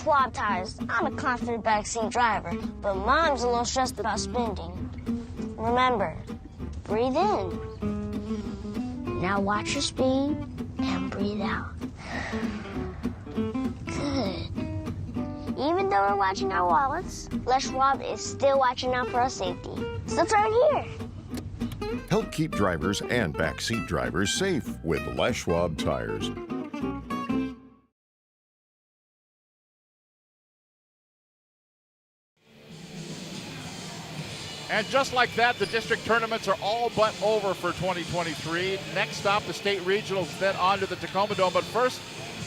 Schwab tires. I'm a confident backseat driver, but Mom's a little stressed about spending. Remember, breathe in. Now watch your speed and breathe out. Good. Even though we're watching our wallets, Les Schwab is still watching out for our safety. So it's right here. Help keep drivers and backseat drivers safe with Les Schwab tires. And just like that, the district tournaments are all but over for 2023. Next stop, the state regionals, then on to the Tacoma Dome. But first,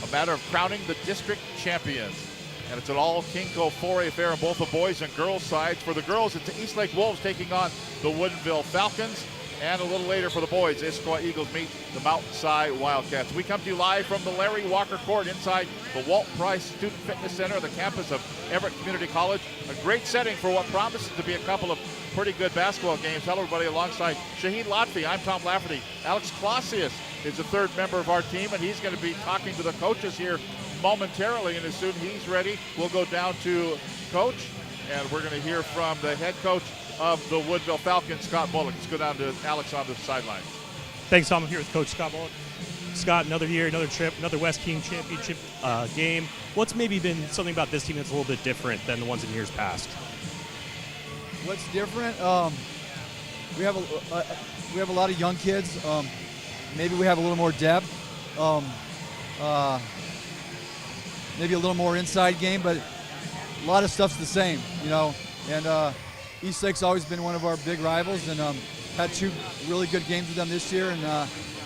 a matter of crowning the district champions. And it's an all-Kinko 4A affair on both the boys and girls sides. For the girls, it's the Eastlake Wolves taking on the Woodinville Falcons. And a little later for the boys, Issaquah Eagles meet the Mountainside Wildcats. We come to you live from the Larry Walker Court inside the Walt Price Student Fitness Center, the campus of Everett Community College. A great setting for what promises to be a couple of pretty good basketball games. Hello, everybody, alongside Shaheen Lotfi. I'm Tom Lafferty. Alex Clausius is the third member of our team, and he's going to be talking to the coaches here momentarily. And as soon as he's ready, we'll go down to Coach, and we're going to hear from the head coach of the Woodinville Falcons, Scott Bullock. Let's go down to Alex on the sideline. Thanks, Tom. I'm here with Coach Scott Bullock. Scott, another year, another trip, another Wes-King championship game. What's maybe been something about this team that's a little bit different than the ones in years past? What's different? We have a lot of young kids. Maybe we have a little more depth. Maybe a little more inside game, but a lot of stuff's the same, you know. And Eastlake's always been one of our big rivals, and had two really good games with them this year, and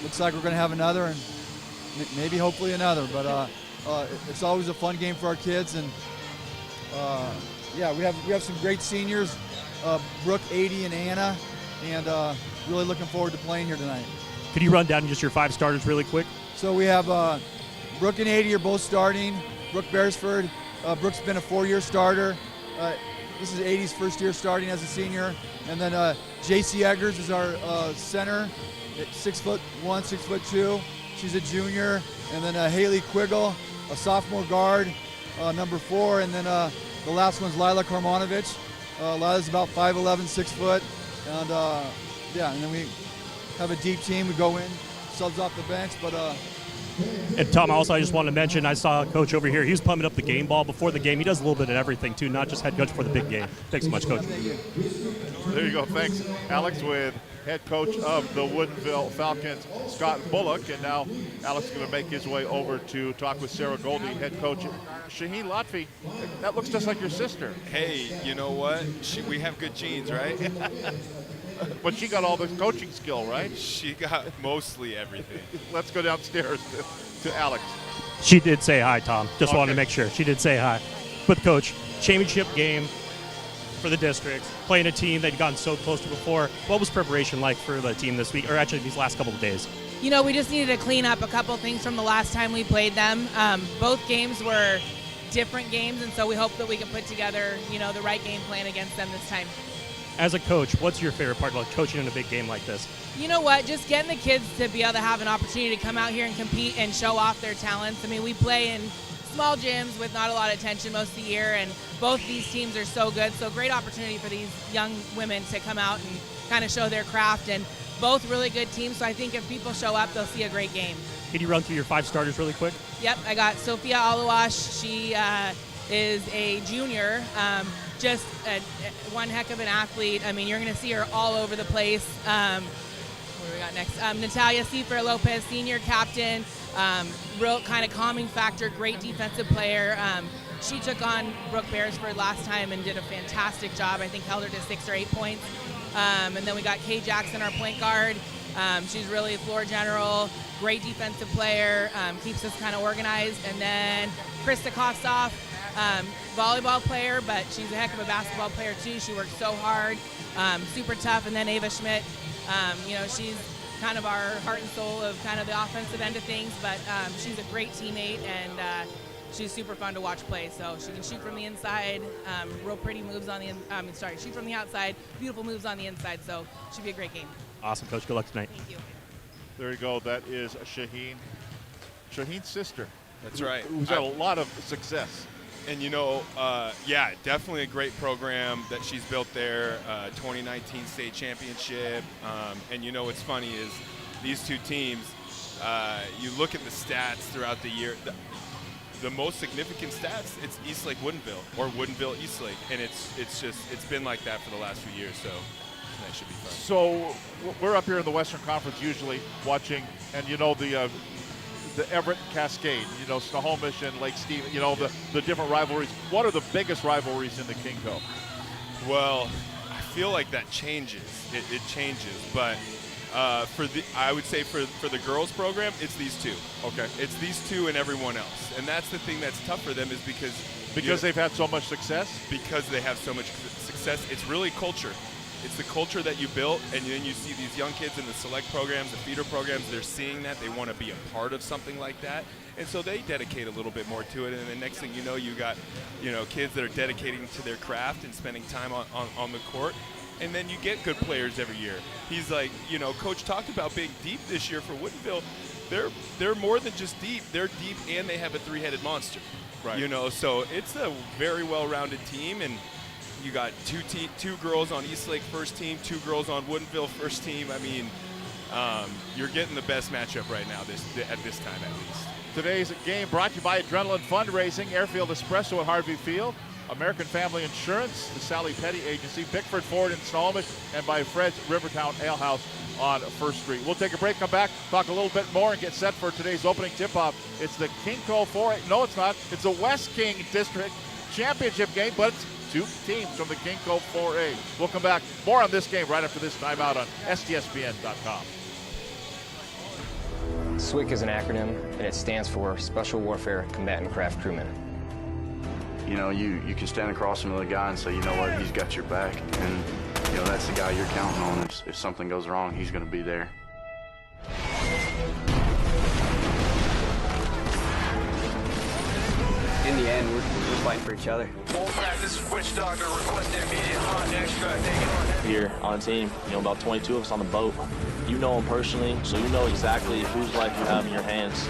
looks like we're going to have another, and maybe hopefully another. But it's always a fun game for our kids, and yeah, we have some great seniors, Brooke, 80, and Anna, and really looking forward to playing here tonight. Could you run down just your five starters really quick? So we have Brooke and 80 are both starting. Brooke Beresford, Brooke's been a 4-year starter. This is 80's first year starting as a senior. And then J.C. Eggers is our center, at 6'1", 6'2". She's a junior. And then Haley Quiggle, a sophomore guard, number 4. And then the last one's Lila Karmanovich. Lila's about 5'11", 6 foot. And yeah, and then we have a deep team. We go in, subs off the bench, but And Tom, also, I just wanted to mention, I saw Coach over here. He was pumping up the game ball before the game. He does a little bit of everything, too, not just head coach for the big game. Thanks so much, Coach. There you go. Thanks, Alex, with head coach of the Woodinville Falcons, Scott Bullock. And now Alex is going to make his way over to talk with Sarah Goldie, head coach. Shaheen Lotfi, that looks just like your sister. Hey, you know what? We have good genes, right? But she got all the coaching skill, right? She got mostly everything. Let's go downstairs to Alex. She did say hi, Tom. Just Okay. wanted to make sure. She did say hi. But, Coach, championship game for the district, playing a team they'd gotten so close to before. What was preparation like for the team this week, or actually these last couple of days? You know, we just needed to clean up a couple things from the last time we played them. Both games were different games, and so we hope that we can put together, you know, the right game plan against them this time. As a coach, what's your favorite part about coaching in a big game like this? You know what? Just getting the kids to be able to have an opportunity to come out here and compete and show off their talents. I mean, we play in small gyms with not a lot of attention most of the year, and both these teams are so good. So great opportunity for these young women to come out and kind of show their craft, and both really good teams. So I think if people show up, they'll see a great game. Can you run through your five starters really quick? Yep, I got Sophia Alawash. She is a junior. Just one heck of an athlete. I mean, you're going to see her all over the place. What do we got next? Natalia Cifra Lopez, senior captain. Real kind of calming factor, great defensive player. She took on Brooke Beresford last time and did a fantastic job. I think held her to 6 or 8 points. And then we got Kay Jackson, our point guard. She's really a floor general, great defensive player, keeps us kind of organized. And then Krista Kostoff, volleyball player, but she's a heck of a basketball player too. She works so hard, super tough. And then Ava Schmidt, you know, she's kind of our heart and soul of kind of the offensive end of things, but she's a great teammate, and she's super fun to watch play. So she can shoot from the inside, real pretty moves on the shoot from the outside, beautiful moves on the inside. So should be a great game. Awesome, Coach. Good luck tonight. Thank you. There you go. That is Shaheen's sister. That's right. Who's had a lot of success And yeah, definitely a great program that she's built there. 2019 state championship. And what's funny is these two teams, you look at the stats throughout the year. The most significant stats, it's Eastlake Woodinville or Woodinville Eastlake, and it's been like that for the last few years. So that should be fun. So we're up here in the Western Conference usually watching, and the Everett Cascade, Snohomish and Lake Stephen, the different rivalries. What are the biggest rivalries in the KingCo? Well, I feel like that changes. It changes, but I would say for the girls program, it's these two. Okay. It's these two and everyone else, and that's the thing that's tough for them is because they've had so much success. Because they have so much success, it's really culture. It's the culture that you built, and then you see these young kids in the select programs, the feeder programs, they're seeing that. They want to be a part of something like that. And so they dedicate a little bit more to it. And the next thing you know, you got, kids that are dedicating to their craft and spending time on the court. And then you get good players every year. He's like, Coach talked about being deep this year for Woodinville. They're more than just deep. They're deep, and they have a three-headed monster. Right. So it's a very well-rounded team, and you got two girls on Eastlake first team, 2 girls on Woodinville first team. I mean, you're getting the best matchup right now at this time at least. Today's game brought to you by Adrenaline Fundraising, Airfield Espresso at Harvey Field, American Family Insurance, the Sally Petty Agency, Bickford Ford in Snohomish, and by Fred's Rivertown Ale House on 1st Street. We'll take a break, come back, talk a little bit more, and get set for today's opening tip-off. It's the KingCo 4A. No, it's not. It's the Wes-King District Championship game, but it's 2 teams from the KingCo 4A. We'll come back. More on this game right after this timeout on STSPN.com. SWCC is an acronym, and it stands for Special Warfare Combatant Craft Crewman. You can stand across from the guy and say, you know what, he's got your back, and that's the guy you're counting on. If something goes wrong, he's going to be there. In the end, we're fighting for each other. This is Witch Doctor requesting immediate hot extract. Here on the team, about 22 of us on the boat. You know them personally, so you know exactly whose life you have in your hands.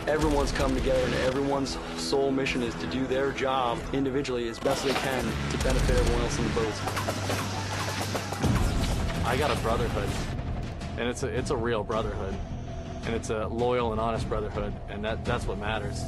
Everyone's come together, and everyone's sole mission is to do their job individually as best they can to benefit everyone else on the boat. I got a brotherhood, and it's a real brotherhood, and it's a loyal and honest brotherhood, and that's what matters.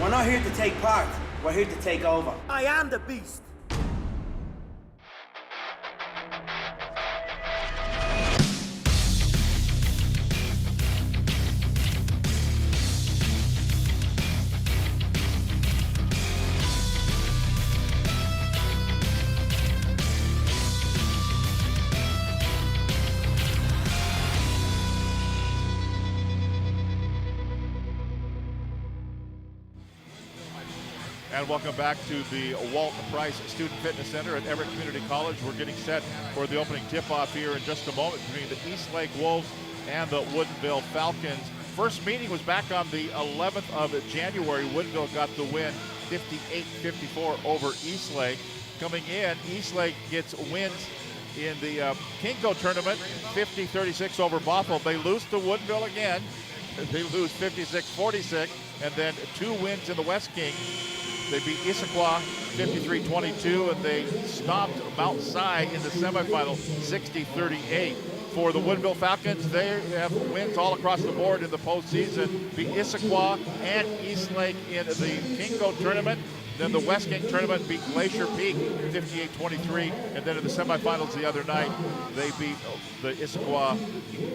We're not here to take part, we're here to take over. I am the beast. And welcome back to the Walt Price Student Fitness Center at Everett Community College. We're getting set for the opening tip-off here in just a moment between the Eastlake Wolves and the Woodinville Falcons. First meeting was back on the 11th of January. Woodinville got the win 58-54 over Eastlake. Coming in, Eastlake gets wins in the KingCo tournament, 50-36 over Bothell. They lose to Woodinville again. They lose 56-46, and then 2 wins in the Wes-King. They beat Issaquah 53-22, and they stopped Mount Si in the semifinal 60-38. For the Woodinville Falcons, they have wins all across the board in the postseason. Beat Issaquah and Eastlake in the KingCo tournament. Then the Wes-King tournament beat Glacier Peak 58-23, and then in the semifinals the other night, they beat the Issaquah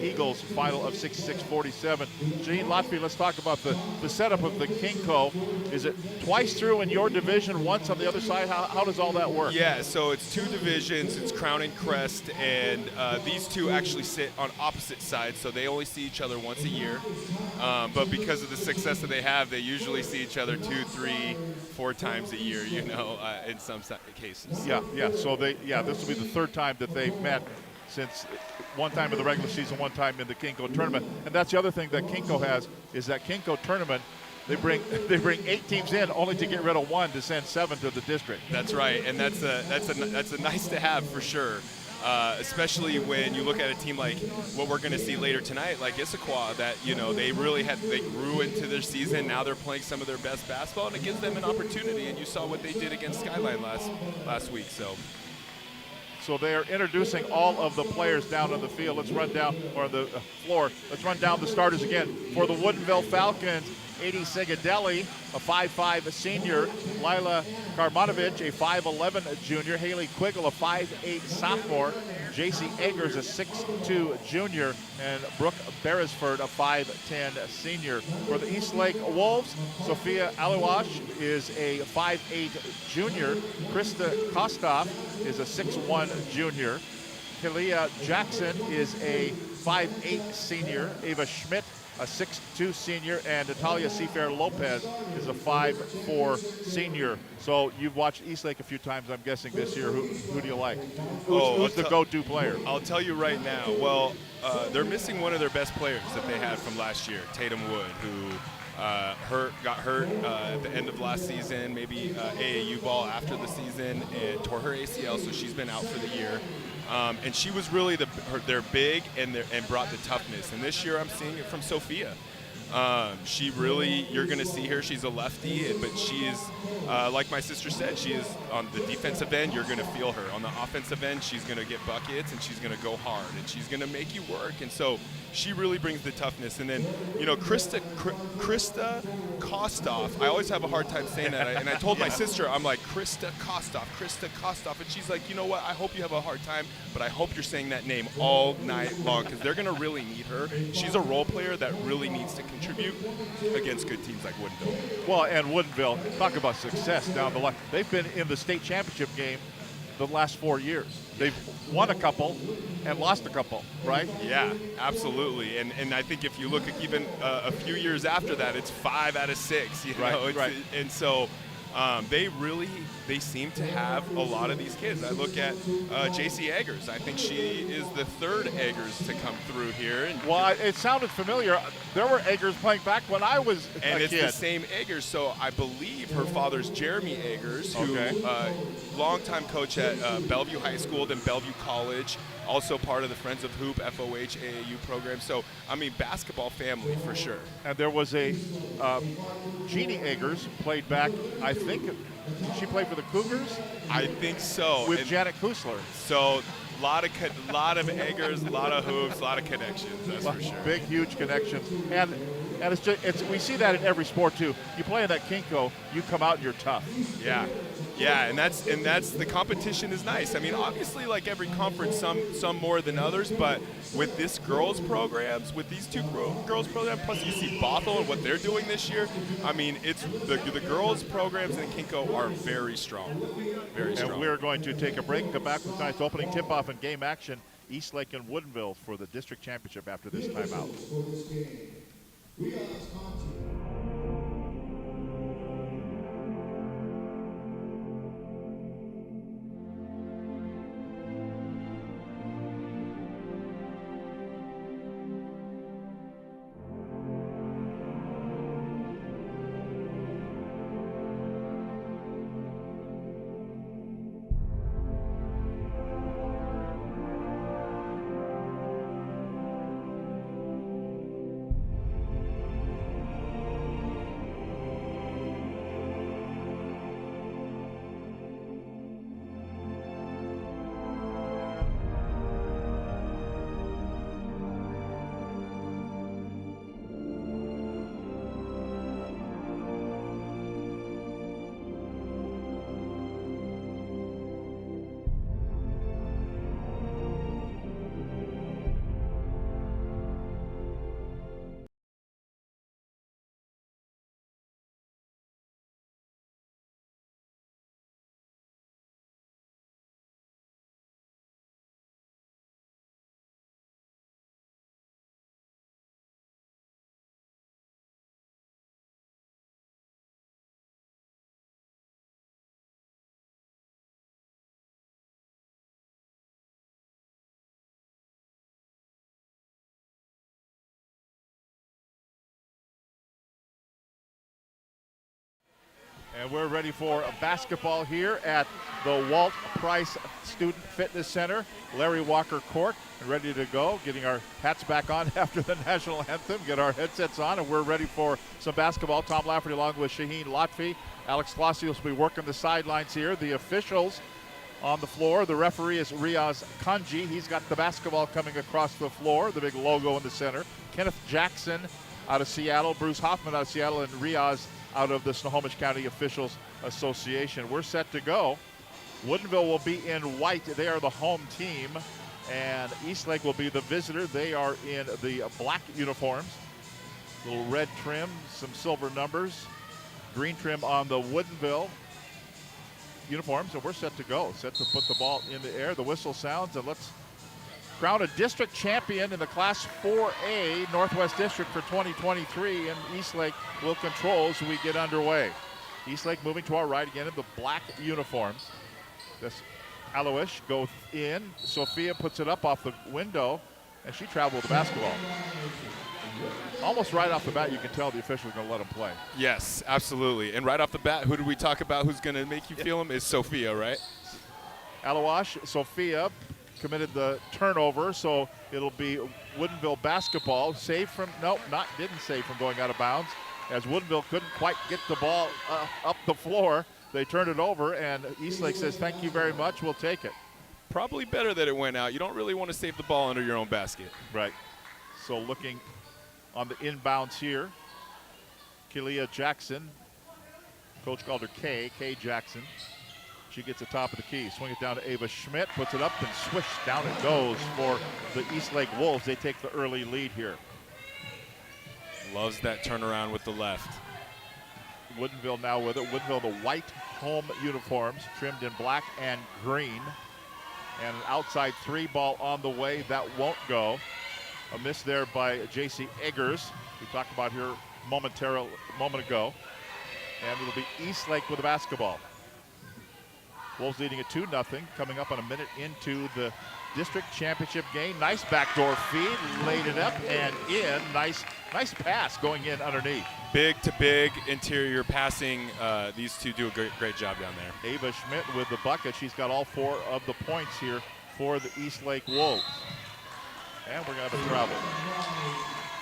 Eagles, final of 66-47. Gene Lotfi, let's talk about the setup of the Kinko. Is it twice through in your division, once on the other side? How does all that work? Yeah, so it's 2 divisions. It's Crown and Crest, and these two actually sit on opposite sides, so they only see each other once a year. But because of the success that they have, they usually see each other 2, 3, 4 times a year, you know, in some cases. Yeah. So this will be the 3rd time that they've met since one time in the regular season, one time in the Kinko tournament. And that's the other thing that Kinko has is that Kinko tournament. They bring 8 teams in only to get rid of 1 to send 7 to the district. That's right, and that's a nice to have for sure. Especially when you look at a team like what we're going to see later tonight, like Issaquah, that, you know, they grew into their season. Now they're playing some of their best basketball, and it gives them an opportunity. And you saw what they did against Skyline last week. So they are introducing all of the players down on the field. Let's run down, or the floor. Let's run down the starters again. For the Woodinville Falcons, Adi Segadelli, a 5'5" senior. Lila Karmanovich, a 5'11" junior. Haley Quiggle, a 5'8" sophomore. JC Eggers, a 6'2" junior. And Brooke Beresford, a 5'10" senior. For the Eastlake Wolves, Sophia Aluash is a 5'8" junior. Krista Kostoff is a 6'1" junior. Kalia Jackson is a 5'8" senior. Ava Schmidt, a 6'2" senior, and Natalia Seafair Lopez is a 5'4" senior. So you've watched Eastlake a few times, I'm guessing, this year. Who do you like? Who's the go-to player? I'll tell you right now. Well, they're missing one of their best players that they had from last year, Tatum Wood, who got hurt at the end of last season, maybe AAU ball after the season, and tore her ACL, so she's been out for the year. And she was really their big and brought the toughness. And this year I'm seeing it from Sophia. She really, you're going to see her. She's a lefty, but she is, like my sister said, she is on the defensive end. You're going to feel her. On the offensive end, she's going to get buckets, and she's going to go hard, and she's going to make you work. And so she really brings the toughness. And then, you know, Krista Kostoff, I always have a hard time saying that. And I told my sister, I'm like, Krista Kostoff. And she's like, you know what, I hope you have a hard time, but I hope you're saying that name all night long, because they're going to really need her. She's a role player that really needs to contribute against good teams like Woodinville. Well, and Woodinville, talk about success down the line. They've been in the state championship game the last 4 years. They've won a couple and lost a couple, right? Yeah, absolutely. And I think if you look at even a few years after that, it's 5 out of 6. You know? Right. And so they seem to have a lot of these kids. I look at JC Eggers. I think she is the 3rd Eggers to come through here. Well, it sounded familiar. There were Eggers playing back when I was a kid. And it's the same Eggers. So I believe her father's Jeremy Eggers, who longtime coach at Bellevue High School, then Bellevue College, also part of the Friends of Hoop FOH AAU program. So, I mean, basketball family for sure. And there was a Jeannie Eggers played back, I think she played for the Cougars? I think so. With Janet Kusler. So, a lot of Eggers, a lot of hoops, a lot of connections, that's for sure. Big, huge connections. And we see that in every sport too. You play in that Kinko, you come out and you're tough. Yeah, and that's the competition is nice. I mean, obviously, like every conference, some more than others, but with this girls programs, with these 2 girls programs, plus you see Bothell and what they're doing this year. I mean, it's the girls programs in Kinko are very strong, very strong. And we're going to take a break and come back with tonight's opening tip-off and game action. Eastlake and Woodinville for the district championship after this timeout. And we're ready for basketball here at the Walt Price Student Fitness Center, Larry Walker Court, and ready to go. Getting our hats back on after the national anthem, get our headsets on, and we're ready for some basketball. Tom Lafferty along with Shaheen Lotfi. Alex Flossie will be working the sidelines here. The officials on the floor. The referee is Riaz Kanji. He's got the basketball coming across the floor, the big logo in the center. Kenneth Jackson out of Seattle, Bruce Hoffman out of Seattle, and Riaz out of the Snohomish County Officials Association. We're set to go. Woodinville will be in white. They are the home team. And Eastlake will be the visitor. They are in the black uniforms. Little red trim, some silver numbers. Green trim on the Woodinville uniforms. And we're set to go. Set to put the ball in the air. The whistle sounds, and let's crown a district champion in the Class 4A Northwest District for 2023, and Eastlake will control as we get underway. Eastlake moving to our right again in the black uniforms. This Aloish goes in. Sophia puts it up off the window, and she traveled with the basketball. Almost right off the bat, you can tell the official is going to let him play. Yes, absolutely. And right off the bat, who did we talk about who's going to make you feel him? Is Sophia, right? Aloish, Sophia committed the turnover, so it'll be Woodinville basketball. Saved from, nope, didn't save from going out of bounds, as Woodinville couldn't quite get the ball up the floor. They turned it over, and Eastlake says, thank you very much, we'll take it. Probably better that it went out. You don't really want to save the ball under your own basket. Right. So looking on the inbounds here, Kelia Jackson, coach called her Kay Jackson. She gets the top of the key. Swing it down to Ava Schmidt, puts it up, and swish, down it goes for the Eastlake Wolves. They take the early lead here. Loves that turnaround with the left. Woodinville now with it. Woodinville, the white home uniforms, trimmed in black and green. And an outside three ball on the way. That won't go. A miss there by J.C. Eggers, we talked about here a moment ago. And it'll be Eastlake with the basketball. Wolves leading at 2-0, coming up on a minute into the district championship game. Nice backdoor feed, laid it up and in. Nice pass going in underneath. Big to big interior passing. These two do a great job down there. Ava Schmidt with the bucket. She's got all 4 of the points here for the Eastlake Wolves. And we're going to have a travel.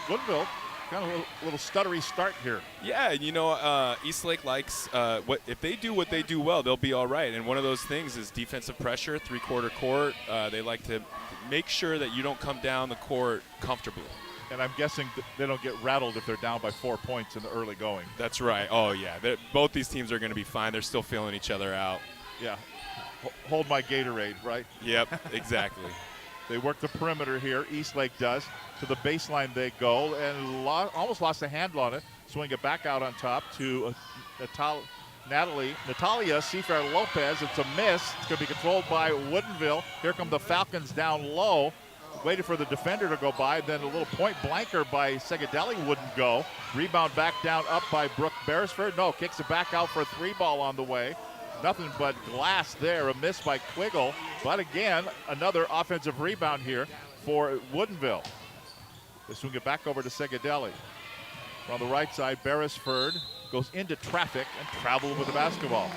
Woodinville, kind of a little stuttery start here. Yeah, you know, Eastlake likes if they do what they do well, they'll be all right. And one of those things is defensive pressure, three-quarter court. They like to make sure that you don't come down the court comfortably. And I'm guessing they don't get rattled if they're down by 4 points in the early going. That's right. Oh, yeah. Both these teams are going to be fine. They're still feeling each other out. Yeah. Hold my Gatorade, right? Yep, exactly. They work the perimeter here. Eastlake does. To the baseline they go, and almost lost a handle on it. Swing it back out on top to Natalia Seafair Lopez. It's a miss. It's going to be controlled by Woodinville. Here come the Falcons down low. Waited for the defender to go by. Then a little point blanker by Segadelli wouldn't go. Rebound back down up by Brooke Beresford. No, kicks it back out for a 3-ball on the way. Nothing but glass there. A miss by Quiggle. But again, another offensive rebound here for Woodinville. They swing it back over to Segadelli. On the right side, Beresford goes into traffic and traveled with the basketball.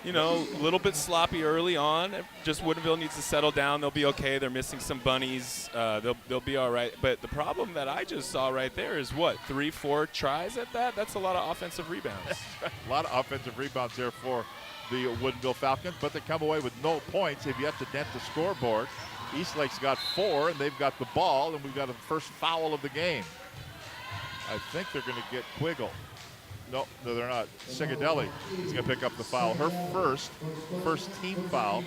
You know, a little bit sloppy early on. Just Woodinville needs to settle down. They'll be okay. They're missing some bunnies. They'll be all right. But the problem that I just saw right there is what, 3-4 tries at that? That's a lot of offensive rebounds. A lot of offensive rebounds there for the Woodinville Falcons, but they come away with no points. They've yet to dent the scoreboard. Eastlake's got 4, and they've got the ball, and we've got a first foul of the game. I think they're going to get Quiggle. No, they're not. Segadelli is going to pick up the foul. Her first team foul.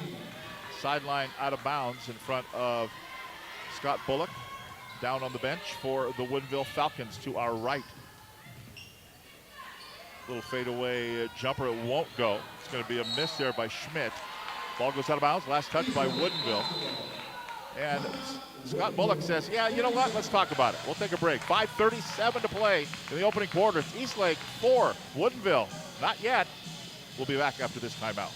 Sideline out of bounds in front of Scott Bullock. Down on the bench for the Woodinville Falcons to our right. Little fadeaway jumper. It won't go. It's going to be a miss there by Schmidt. Ball goes out of bounds. Last touch by Woodinville. And Scott Bullock says, yeah, you know what? Let's talk about it. We'll take a break. 5:37 to play in the opening quarter. It's Eastlake 4, Woodinville not yet. We'll be back after this timeout.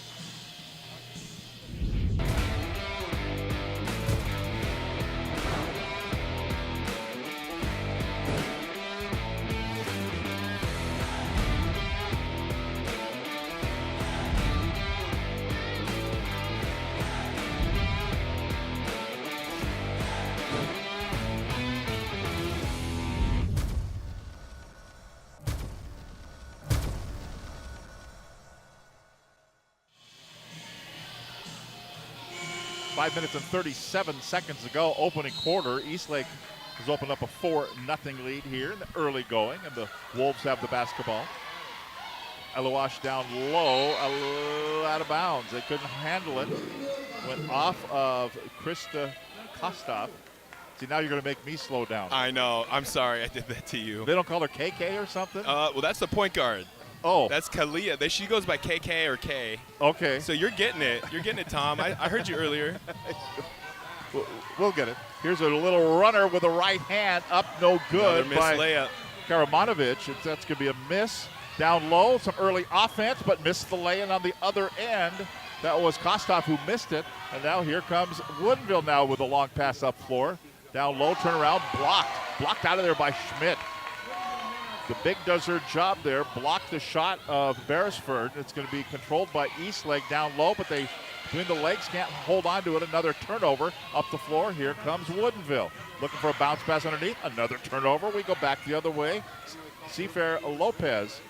5 minutes and 37 seconds to go, opening quarter. Eastlake has opened up a 4-0 lead here in the early going, and the Wolves have the basketball. Elowash down low, out of bounds. They couldn't handle it. Went off of Krista Kostov. See, now you're going to make me slow down. I know. I'm sorry I did that to you. They don't call her KK or something? Well, that's the point guard. Oh. That's Kalia. She goes by KK or K. Okay. So you're getting it. You're getting it, Tom. I heard you earlier. We'll get it. Here's a little runner with a right hand up, no good. Another missed layup. Karamonovich. That's going to be a miss. Down low, some early offense, but missed the lay-in on the other end. That was Kostov who missed it. And now here comes Woodinville now with a long pass up floor. Down low, turnaround, blocked. Blocked out of there by Schmidt. The big does her job there. Blocked the shot of Beresford. It's going to be controlled by Eastlake down low, but they, between the legs, can't hold on to it. Another turnover up the floor. Here comes Woodinville. Looking for a bounce pass underneath. Another turnover. We go back the other way. Seafair Lopez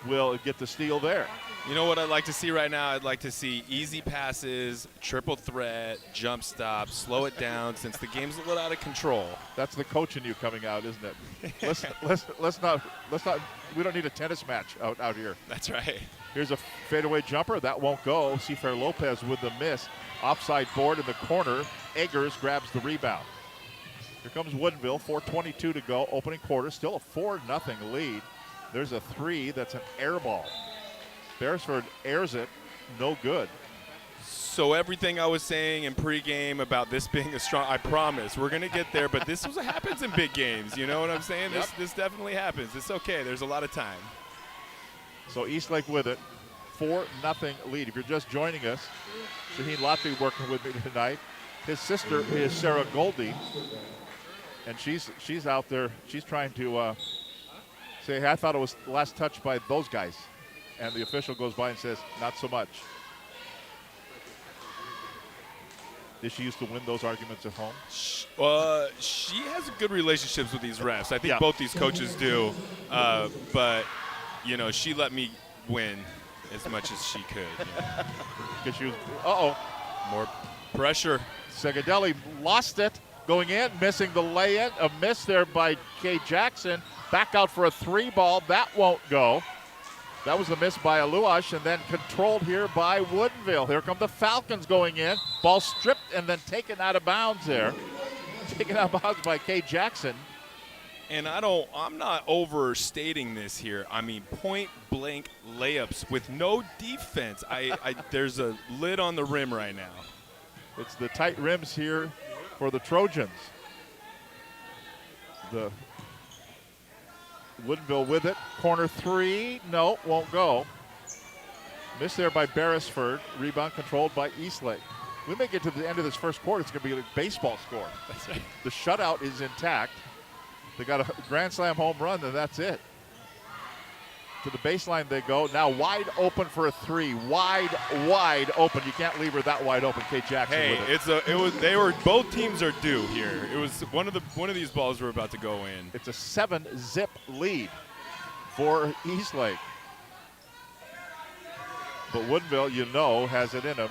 will get the steal there. You know what I'd like to see right now? I'd like to see easy passes, triple threat, jump stop, slow it down since the game's a little out of control. That's the coach in you coming out, isn't it? let's not. We don't need a tennis match out here. That's right. Here's a fadeaway jumper that won't go. Seafair Lopez with the miss. Offside board in the corner. Eggers grabs the rebound. Here comes Woodinville. 4:22 to go. Opening quarter. Still a 4-0 lead. There's a three. That's an air ball. Beresford airs it. No good. So everything I was saying in pregame about this being a strong, I promise we're going to get there, but this is what happens in big games. You know what I'm saying? Yep. This definitely happens. It's okay. There's a lot of time. So Eastlake with it. 4-0 lead. If you're just joining us, Shaheen Lotfi working with me tonight. His sister is Sarah Goldie, and she's out there. She's trying to say, hey, I thought it was last touch by those guys. And the official goes by and says, not so much. Did she used to win those arguments at home? She has good relationships with these refs. I think both these coaches do. But, you know, she let me win as much as she could. Because she was, more pressure. Segadelli lost it going in, missing the lay-in. A miss there by Kay Jackson. Back out for a three ball. That won't go. That was the miss by Aluash, and then controlled here by Woodinville. Here come the Falcons going in. Ball stripped and then taken out of bounds there. Taken out of bounds by Kay Jackson. And I'm not overstating this here. I mean, point blank layups with no defense. There's a lid on the rim right now. It's the tight rims here for the Trojans. The Woodinville with it. Corner three. No, won't go. Missed there by Beresford. Rebound controlled by Eastlake. We may get to the end of this first quarter. It's going to be a baseball score. That's right. The shutout is intact. They got a grand slam home run, and that's it. To the baseline they go. Now wide open for a three. Wide open. You can't leave her that wide open. Kay Jackson with it. Both teams are due here. It was one of these balls were about to go in. It's a 7-0 lead for Eastlake. But Woodinville, you know, has it in them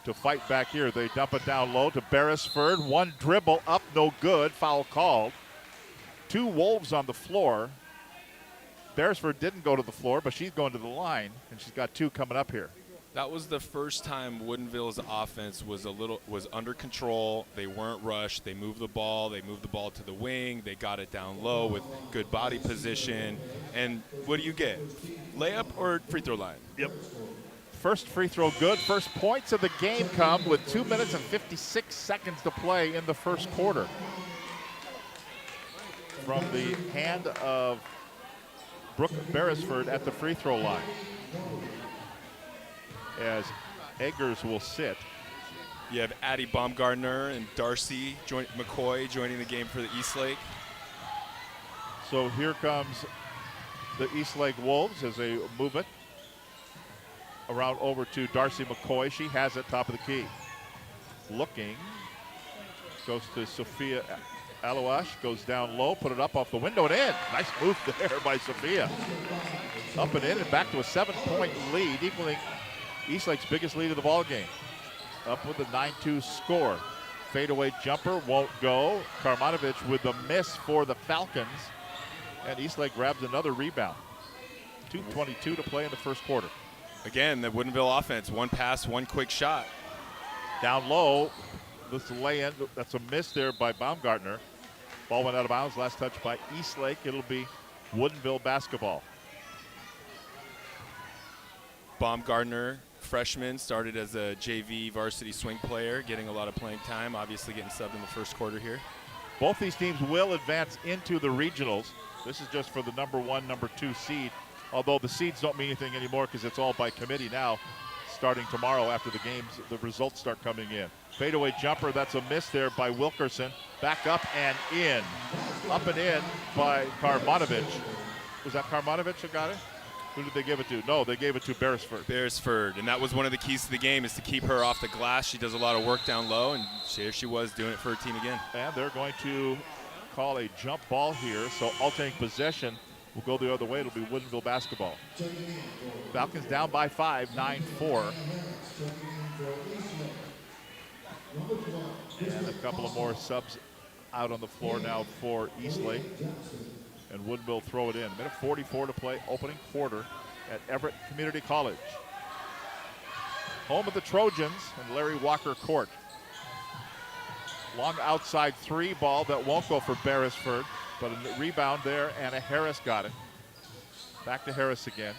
to fight back here. They dump it down low to Beresford. One dribble up, no good. Foul called. Two Wolves on the floor. Beresford didn't go to the floor, but she's going to the line, and she's got two coming up here. That was the first time Woodinville's offense was under control. They weren't rushed. They moved the ball. They moved the ball to the wing. They got it down low with good body position. And what do you get? Layup or free throw line? Yep. First free throw good. First points of the game come with 2 minutes and 56 seconds to play in the first quarter. From the hand of Brooke Beresford at the free throw line. As Eggers will sit. You have Addie Baumgartner and Darcy McCoy joining the game for the Eastlake. So here comes the Eastlake Wolves as they move it around over to Darcy McCoy. She has it top of the key. Looking. Goes to Sophia Aluash, goes down low, put it up off the window and in. Nice move there by Sophia. Up and in and back to a 7-point lead, equaling Eastlake's biggest lead of the ball game. up with a 9-2 score. Fadeaway jumper won't go. Karmanovic with the miss for the Falcons. And Eastlake grabs another rebound. 2:22 to play in the first quarter. Again, the Woodinville offense, one pass, one quick shot. Down low, this lay-in, that's a miss there by Baumgartner. Ball went out of bounds, last touch by Eastlake. It'll be Woodinville basketball. Baumgartner, freshman, started as a JV varsity swing player, getting a lot of playing time, obviously getting subbed in the first quarter here. Both these teams will advance into the regionals. This is just for the number 1, number 2 seed, although the seeds don't mean anything anymore because it's all by committee now. Starting tomorrow after the games, the results start coming in. Fadeaway jumper, that's a miss there by Wilkerson. Back up and in. Up and in by Karmanovic. Was that Karmanovic that got it? Who did they give it to? No, they gave it to Beresford. Beresford, and that was one of the keys to the game, is to keep her off the glass. She does a lot of work down low, and here she was doing it for her team again. And they're going to call a jump ball here, so alternating possession will go the other way. It'll be Woodinville basketball. Falcons down by 5, 9-4. And a couple of more subs out on the floor now for Eastlake. And Woodinville throw it in. Minute 44 to play, opening quarter at Everett Community College. Home of the Trojans and Larry Walker Court. Long outside 3 ball that won't go for Beresford, but a rebound there, Anna Harris got it. Back to Harris again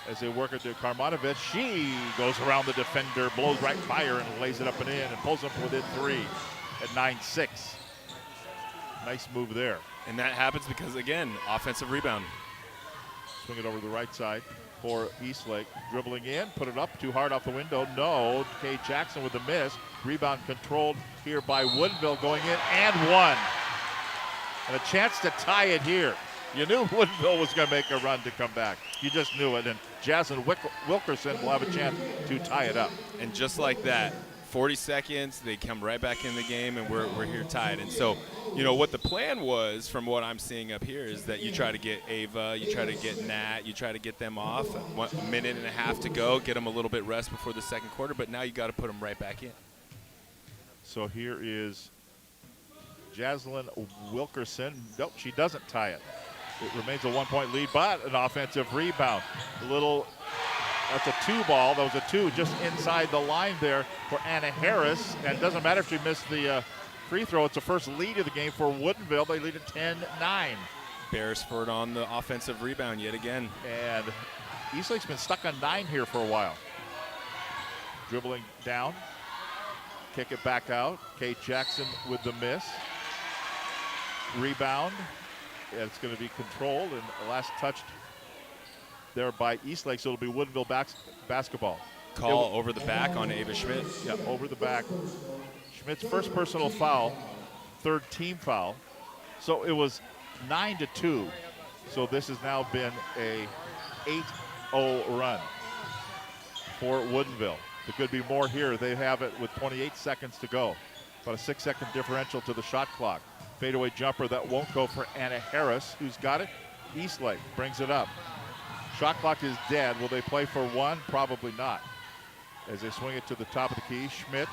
as they work it to Karmanovic. She goes around the defender, blows right by her and lays it up and in and pulls them within 3 at 9-6. Nice move there. And that happens because, again, offensive rebound. Swing it over to the right side for Eastlake. Dribbling in, put it up, too hard off the window. No, Kay Jackson with the miss. Rebound controlled here by Woodinville, going in and one. And a chance to tie it here. You knew Woodinville was going to make a run to come back. You just knew it. And Jasmine Wilkerson will have a chance to tie it up. And just like that, 40 seconds, they come right back in the game, and we're here tied. And so, you know, what the plan was, from what I'm seeing up here, is that you try to get Ava, you try to get Nat, you try to get them off. A minute and a half to go, get them a little bit rest before the second quarter, but now you got to put them right back in. So here is Jaslyn Wilkerson. Nope, she doesn't tie it. It remains a 1-point lead, but an offensive rebound. That's a 2 ball. That was a 2 just inside the line there for Anna Harris. And it doesn't matter if she missed the free throw. It's the first lead of the game for Woodinville. They lead at 10-9. Beresford on the offensive rebound yet again. And Eastlake's been stuck on 9 here for a while. Dribbling down. Kick it back out. Kate Jackson with the miss. Rebound. And it's going to be controlled, and the last touched there by Eastlake, so it'll be Woodinville basketball. Call over the back on Ava Schmidt. Yeah, over the back. Schmidt's first personal foul, 3rd team foul. So it was 9-2. So this has now been a 8-0 run for Woodinville. There could be more here. They have it with 28 seconds to go. About a 6-second differential to the shot clock. Fadeaway jumper that won't go for Anna Harris. Who's got it? Eastlake brings it up. Shot clock is dead. Will they play for 1? Probably not. As they swing it to the top of the key, Schmidt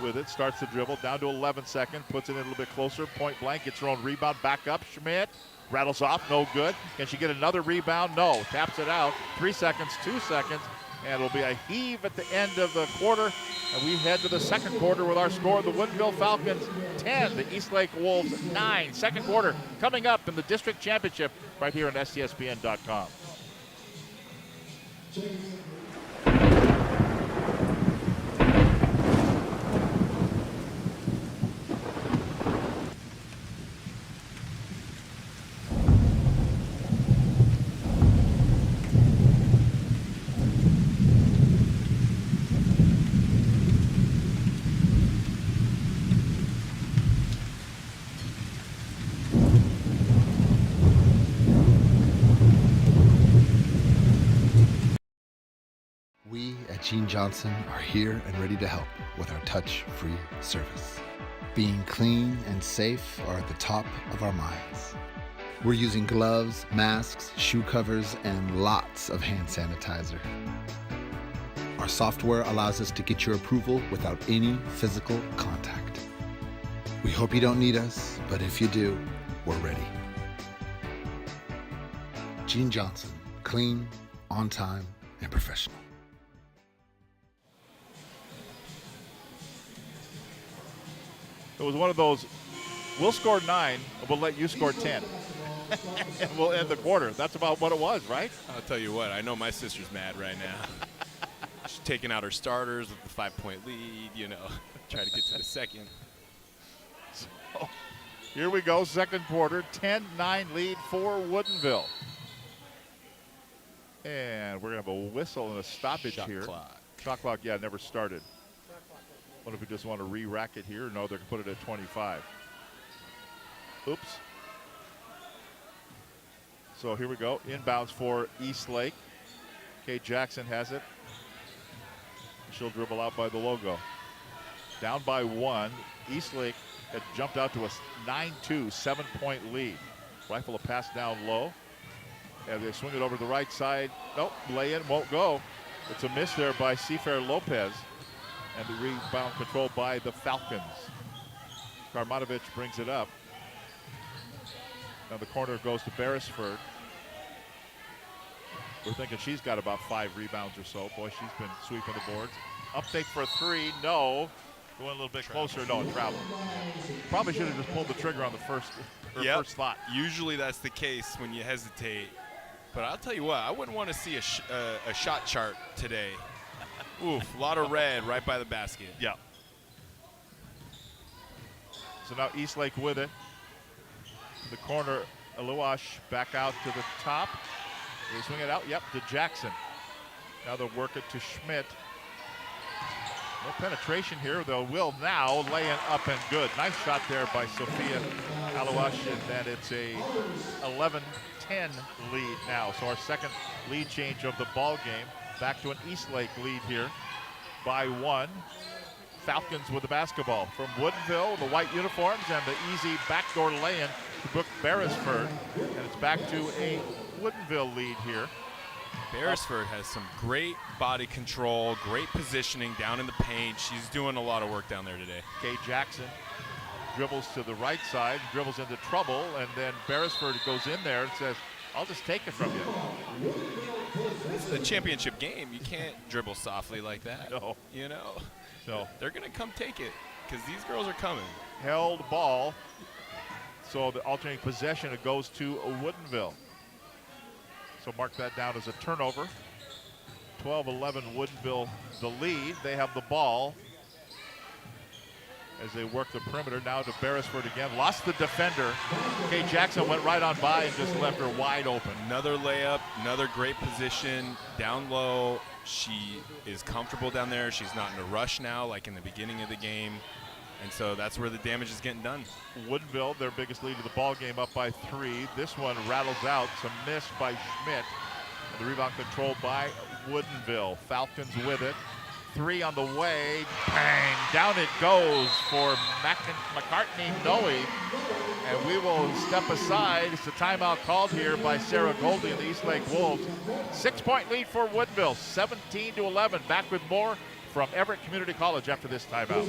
with it, starts the dribble, down to 11 seconds, puts it in a little bit closer, point blank, gets her own rebound, back up, Schmidt, rattles off, no good. Can she get another rebound? No, taps it out, 3 seconds, 2 seconds, and it'll be a heave at the end of the quarter. And we head to the second quarter with our score. The Woodinville Falcons 10, the Eastlake Wolves 9. Second quarter coming up in the district championship right here on STSPN.com. We at Gene Johnson are here and ready to help with our touch-free service. Being clean and safe are at the top of our minds. We're using gloves, masks, shoe covers, and lots of hand sanitizer. Our software allows us to get your approval without any physical contact. We hope you don't need us, but if you do, we're ready. Gene Johnson, clean, on time, and professional. It was one of those, we'll score 9, we'll let you score 10. And we'll end the quarter. That's about what it was, right? I'll tell you what, I know my sister's mad right now. She's taking out her starters with the 5-point lead, you know, try to get to the second. So here we go, second quarter, 10-9 lead for Woodinville. And we're going to have a whistle and a stoppage Shot here. clock. Shot clock, yeah, never started. What if we just want to re-rack it here? No, they're going to put it at 25. Oops. So here we go, inbounds for Eastlake. Kay Jackson has it. She'll dribble out by the logo. Down by 1. Eastlake had jumped out to a 9-2, 7-point lead. Rifle a pass down low. And they swing it over to the right side. Nope, lay-in won't go. It's a miss there by Seafair Lopez. And the rebound controlled by the Falcons. Karmanovich brings it up. Now the corner goes to Beresford. We're thinking she's got about 5 rebounds or so. Boy, she's been sweeping the boards. Up fake for 3, no. Going a little bit closer, no, travel. Probably should have just pulled the trigger on the first thought. Usually that's the case when you hesitate. But I'll tell you what, I wouldn't want to see a shot chart today. Oof, a lot of red right by the basket. Yeah. So now Eastlake with it. The corner, Aluash back out to the top. They swing it out, yep, to Jackson. Now they'll work it to Schmidt. No penetration here, though. Will now lay it up and good. Nice shot there by Sophia Aluash, and then it's a 11-10 lead now. So our second lead change of the ball game. Back to an Eastlake lead here by 1. Falcons with the basketball from Woodinville, the white uniforms, and the easy backdoor lay-in to Brooke Beresford. And it's back to a Woodinville lead here. Beresford has some great body control, great positioning down in the paint. She's doing a lot of work down there today. Kay Jackson dribbles to the right side, dribbles into trouble, and then Beresford goes in there and says, I'll just take it from you. It's the championship game. You can't dribble softly like that. No. You know? So they're going to come take it because these girls are coming. Held ball. So the alternating possession, it goes to Woodinville. So mark that down as a turnover. 12-11 Woodinville the lead. They have the ball as they work the perimeter. Now to Beresford again. Lost the defender. Kay Jackson went right on by and just left her wide open. Another layup, another great position down low. She is comfortable down there. She's not in a rush now like in the beginning of the game. And so that's where the damage is getting done. Woodinville, their biggest lead of the ball game, up by 3. This one rattles out. Some miss by Schmidt. And the rebound controlled by Woodinville. Falcons with it. 3 on the way. Bang! Down it goes for McCartney Noe. And we will step aside. It's a timeout called here by Sarah Goldie and the Eastlake Wolves. 6-point lead for Woodinville. 17-11. Back with more from Everett Community College after this timeout.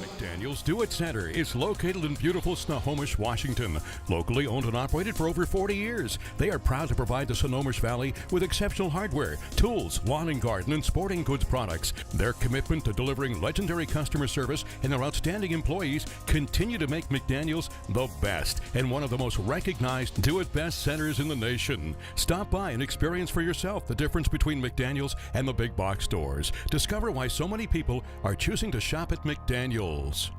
McDaniel's Do-It Center is located in beautiful Snohomish, Washington. Locally owned and operated for over 40 years, they are proud to provide the Snohomish Valley with exceptional hardware, tools, lawn and garden, and sporting goods products. Their commitment to delivering legendary customer service and their outstanding employees continue to make McDaniel's the best and one of the most recognized do-it-best centers in the nation. Stop by and experience for yourself the difference between McDaniel's and the big box stores. Discover why so many people are choosing to shop at McDaniel's.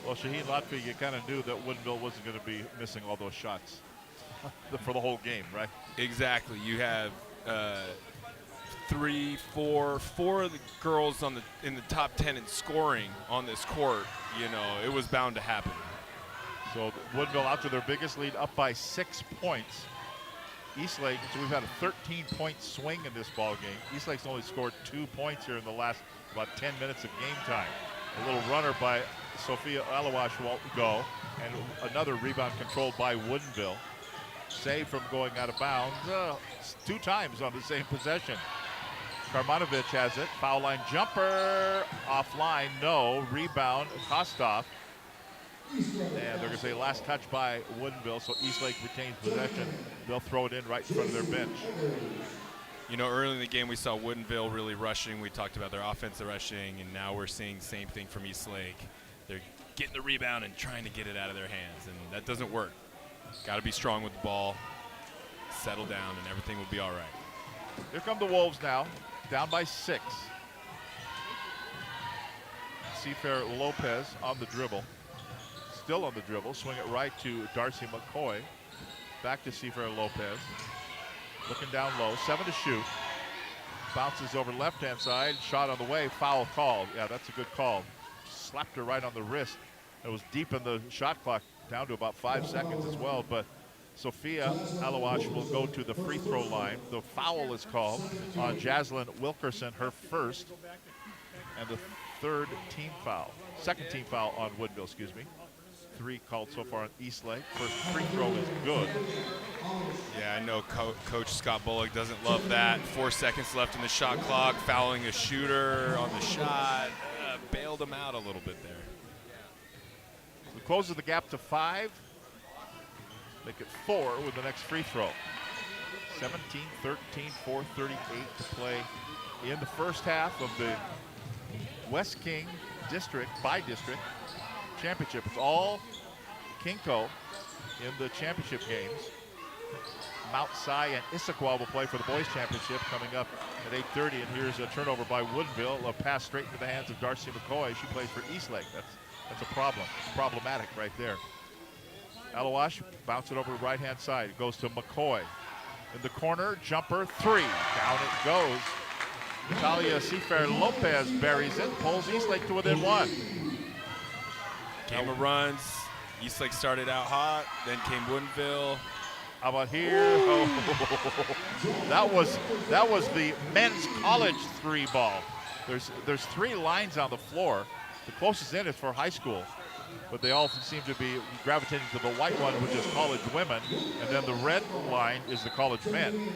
Well, Shaheen Lotfi, you kind of knew that Woodinville wasn't going to be missing all those shots. for the whole game, right? Exactly. You have 4 of the girls in the top 10 in scoring on this court. You know, it was bound to happen. So Woodinville out to their biggest lead, up by 6 points. Eastlake, so we've had a 13-point swing in this ball game. Eastlake's only scored 2 points here in the last about 10 minutes of game time. A little runner by Sophia Alawash won't go, and another rebound controlled by Woodinville. Saved from going out of bounds 2 times on the same possession. Karmanovich has it. Foul line jumper. Offline, no. Rebound, Kostoff. And they're going to say last touch by Woodinville, so Eastlake retains possession. They'll throw it in right in front of their bench. You know, early in the game we saw Woodinville really rushing. We talked about their offensive rushing, and now we're seeing the same thing from Eastlake. They're getting the rebound and trying to get it out of their hands, and that doesn't work. Got to be strong with the ball, settle down, and everything will be all right. Here come the Wolves now, down by 6. Seafair Lopez on the dribble. Still on the dribble, swing it right to Darcy McCoy. Back to Seafair Lopez. Looking down low, 7 to shoot. Bounces over left-hand side, shot on the way, foul call. Yeah, that's a good call. Slapped her right on the wrist. It was deep in the shot clock, down to about 5 seconds as well, but Sophia Alawash will go to the free throw line. The foul is called on Jaslyn Wilkerson, her first, and the second team foul on Woodinville, excuse me. 3 called so far on Eastlake. First free throw is good. Yeah, I know Coach Scott Bullock doesn't love that. 4 seconds left in the shot clock, fouling a shooter on the shot. Bailed him out a little bit there. So closes the gap to 5. Make it 4 with the next free throw. 17-13, 4:38 to play in the first half of the Wes-King district championship. It's all Kinko in the championship games. Mount Si and Issaquah will play for the boys championship coming up at 8:30. And here's a turnover by Woodinville. A pass straight into the hands of Darcy McCoy. She plays for Eastlake. That's a problem. It's problematic right there. Alawash bounce it over the right-hand side. It goes to McCoy. In the corner, jumper, 3. Down it goes. Natalia Seafair Lopez buries it, pulls Eastlake to within 1. Game of runs. Eastlake started out hot, then came Woodinville. How about here? Oh. That was the men's college 3 ball. There's 3 lines on the floor. The closest in is for high school, but they all seem to be gravitating to the white one, which is college women, and then the red line is the college men.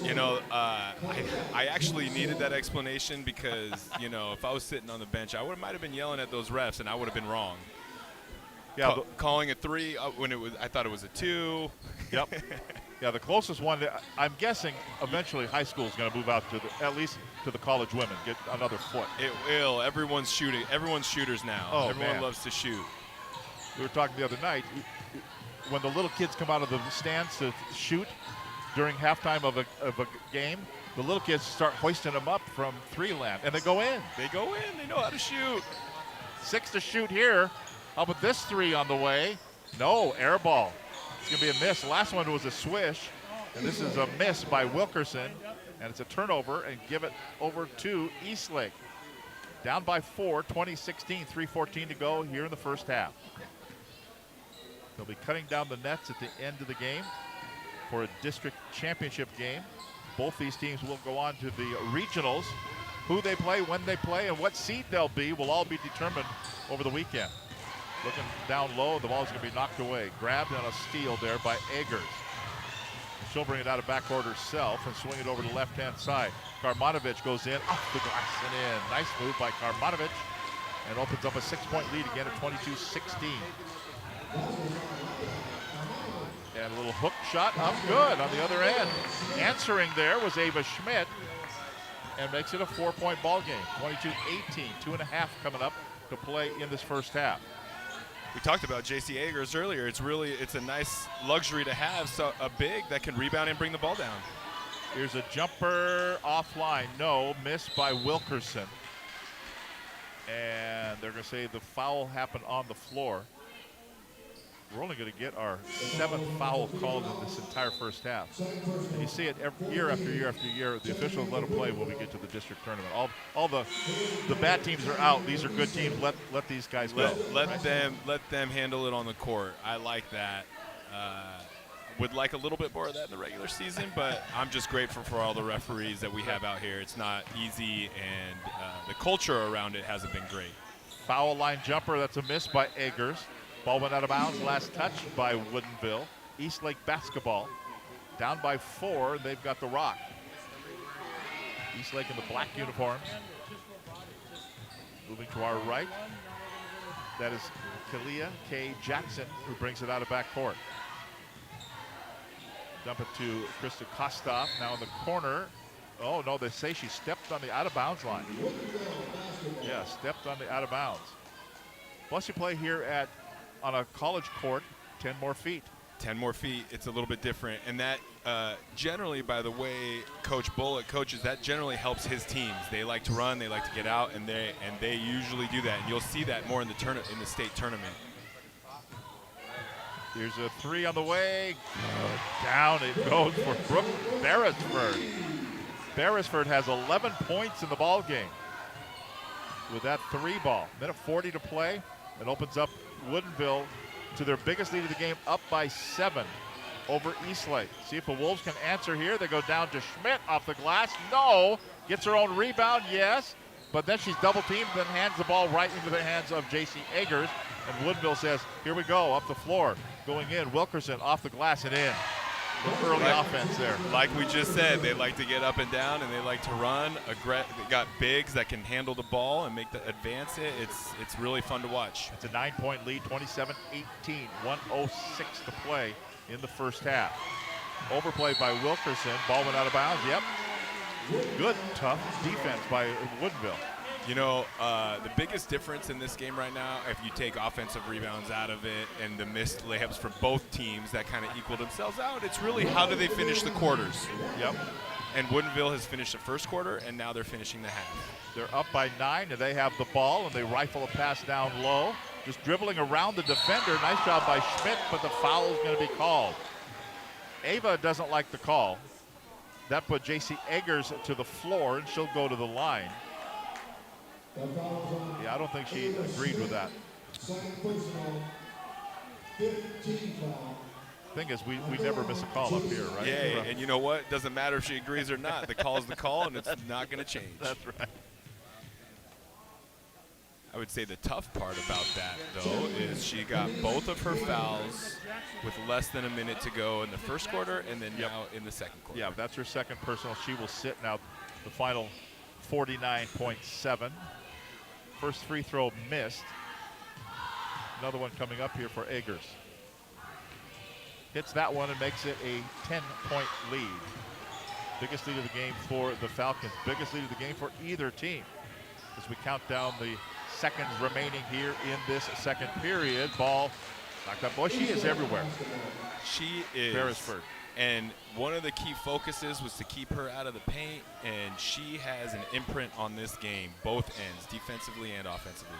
You know, I actually needed that explanation because, you know, if I was sitting on the bench, I might have been yelling at those refs, and I would have been wrong. Yeah, calling a 3 when I thought it was a 2. Yep. Yeah, the closest one. I'm guessing eventually high school is going to move out to at least to the college women, get another foot. It will. Everyone's shooting. Everyone's shooters now. Oh, everyone man. loves to shoot. We were talking the other night when the little kids come out of the stands to shoot during halftime of a game. The little kids start hoisting them up from 3 land, and they go in. They go in. They know how to shoot. 6 to shoot here. How about this 3 on the way? No, air ball. It's going to be a miss. The last one was a swish, and this is a miss by Wilkerson, and it's a turnover, and give it over to Eastlake. Down by 4, 20-16, 3:14 to go here in the first half. They'll be cutting down the nets at the end of the game for a district championship game. Both these teams will go on to the regionals. Who they play, when they play, and what seed they'll be will all be determined over the weekend. Looking down low, the ball's going to be knocked away. Grabbed on a steal there by Eggers. She'll bring it out of backcourt herself and swing it over to the left-hand side. Karmanovich goes in, off the glass and in. Nice move by Karmanovich, and opens up a 6-point lead again at 22-16. And a little hook shot up good on the other end. Answering there was Ava Schmidt, and makes it a 4-point ball game. 22-18, 2.5 coming up to play in this first half. We talked about J.C. Eggers earlier. It's a nice luxury to have a big that can rebound and bring the ball down. Here's a jumper offline. No, missed by Wilkerson. And they're going to say the foul happened on the floor. we're only going to get our 7th foul called in this entire first half. And you see it year after year after year. The officials let them play when we get to the district tournament. All the bad teams are out. These are good teams. Let these guys go. Let them handle it on the court. I like that. Would like a little bit more of that in the regular season, but I'm just grateful for all the referees that we have out here. It's not easy, and the culture around it hasn't been great. Foul line jumper, that's a miss by Eggers. Ball went out of bounds, last touch by Woodinville. Eastlake basketball, down by 4, they've got the rock. Eastlake in the black uniforms. Moving to our right, that is Kalia K. Jackson, who brings it out of backcourt. Dump it to Krista Kostov, now in the corner. Oh no, they say she stepped on the out of bounds line. Yeah, stepped on the out of bounds. Plus you play here on a college court, 10 more feet. 10 more feet, it's a little bit different. And that generally, by the way Coach Bullock coaches, that generally helps his teams. They like to run, they like to get out, and they usually do that. And you'll see that more in the state tournament. Here's a 3 on the way. Down it goes for Brooke Beresford. Beresford has 11 points in the ball game with that 3 ball. Minute 40 to play. It opens up Woodinville to their biggest lead of the game, up by 7 over Eastlake. See if the Wolves can answer here. They go down to Schmidt off the glass. No. Gets her own rebound, yes. But then she's double teamed, then hands the ball right into the hands of J.C. Eggers. And Woodinville says, here we go, up the floor. Going in, Wilkerson off the glass and in. Early offense there. Like we just said, they like to get up and down, and they like to run. They got bigs that can handle the ball and advance it. It's really fun to watch. It's a 9-point lead, 27-18, 1:06 to play in the first half. Overplay by Wilkerson. Ball went out of bounds. Yep. Good, tough defense by Woodinville. You know, the biggest difference in this game right now, if you take offensive rebounds out of it and the missed layups for both teams that kind of equal themselves out, it's really how do they finish the quarters. Yep. And Woodinville has finished the first quarter, and now they're finishing the half. They're up by 9, and they have the ball, and they rifle a pass down low. Just dribbling around the defender. Nice job by Schmidt, but the foul is going to be called. Ava doesn't like the call. That put J.C. Eggers to the floor, and she'll go to the line. Yeah, I don't think she agreed with that. Thing is, we never miss a call up here, right? Yeah, and you know what? It doesn't matter if she agrees or not. The call's the call, and it's not going to change. That's right. I would say the tough part about that, though, is she got both of her fouls with less than a minute to go in the first quarter and then now in the second quarter. Yeah, that's her second personal. She will sit now the final 49.7. First free throw missed. Another one coming up here for Eggers. Hits that one and makes it a 10-point lead. Biggest lead of the game for the Falcons. Biggest lead of the game for either team. As we count down the seconds remaining here in this second period. Ball knocked up. Boy, she is everywhere. She is. Beresford. And one of the key focuses was to keep her out of the paint, and she has an imprint on this game, both ends, defensively and offensively.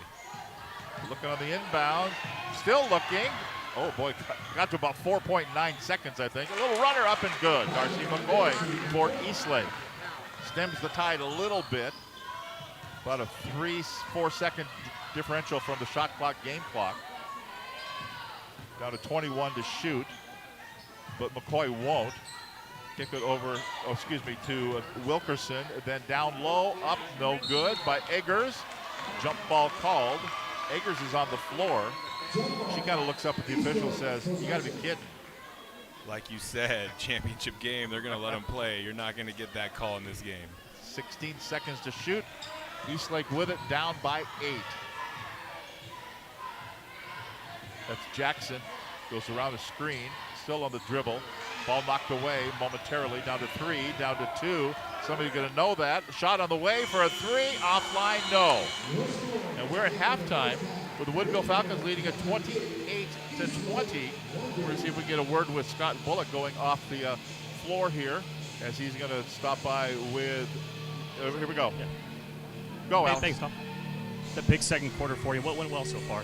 Looking on the inbound, still looking. Oh boy, got to about 4.9 seconds, I think. A little runner up and good. Darcy McCoy for Eastlake. Stems the tide a little bit. About a 3-4 second differential from the shot clock, game clock. Down to 21 to shoot. But McCoy won't. Kick it over, to Wilkerson. Then down low, up, no good by Eggers. Jump ball called. Eggers is on the floor. She kind of looks up at the official, says, you got to be kidding. Like you said, championship game, they're going to let them play. You're not going to get that call in this game. 16 seconds to shoot. Eastlake with it, down by 8. That's Jackson. Goes around the screen. Still on the dribble. Ball knocked away momentarily. Down to 3, down to 2. Somebody's going to know that. Shot on the way for a 3. Offline, no. And we're at halftime with the Woodinville Falcons leading at 28-20. We're going to see if we can get a word with Scott Bullock going off the floor here as he's going to stop by with. Here we go. Yeah. Go, hey, Alex. Thanks, Tom. The big second quarter for you. What went well so far?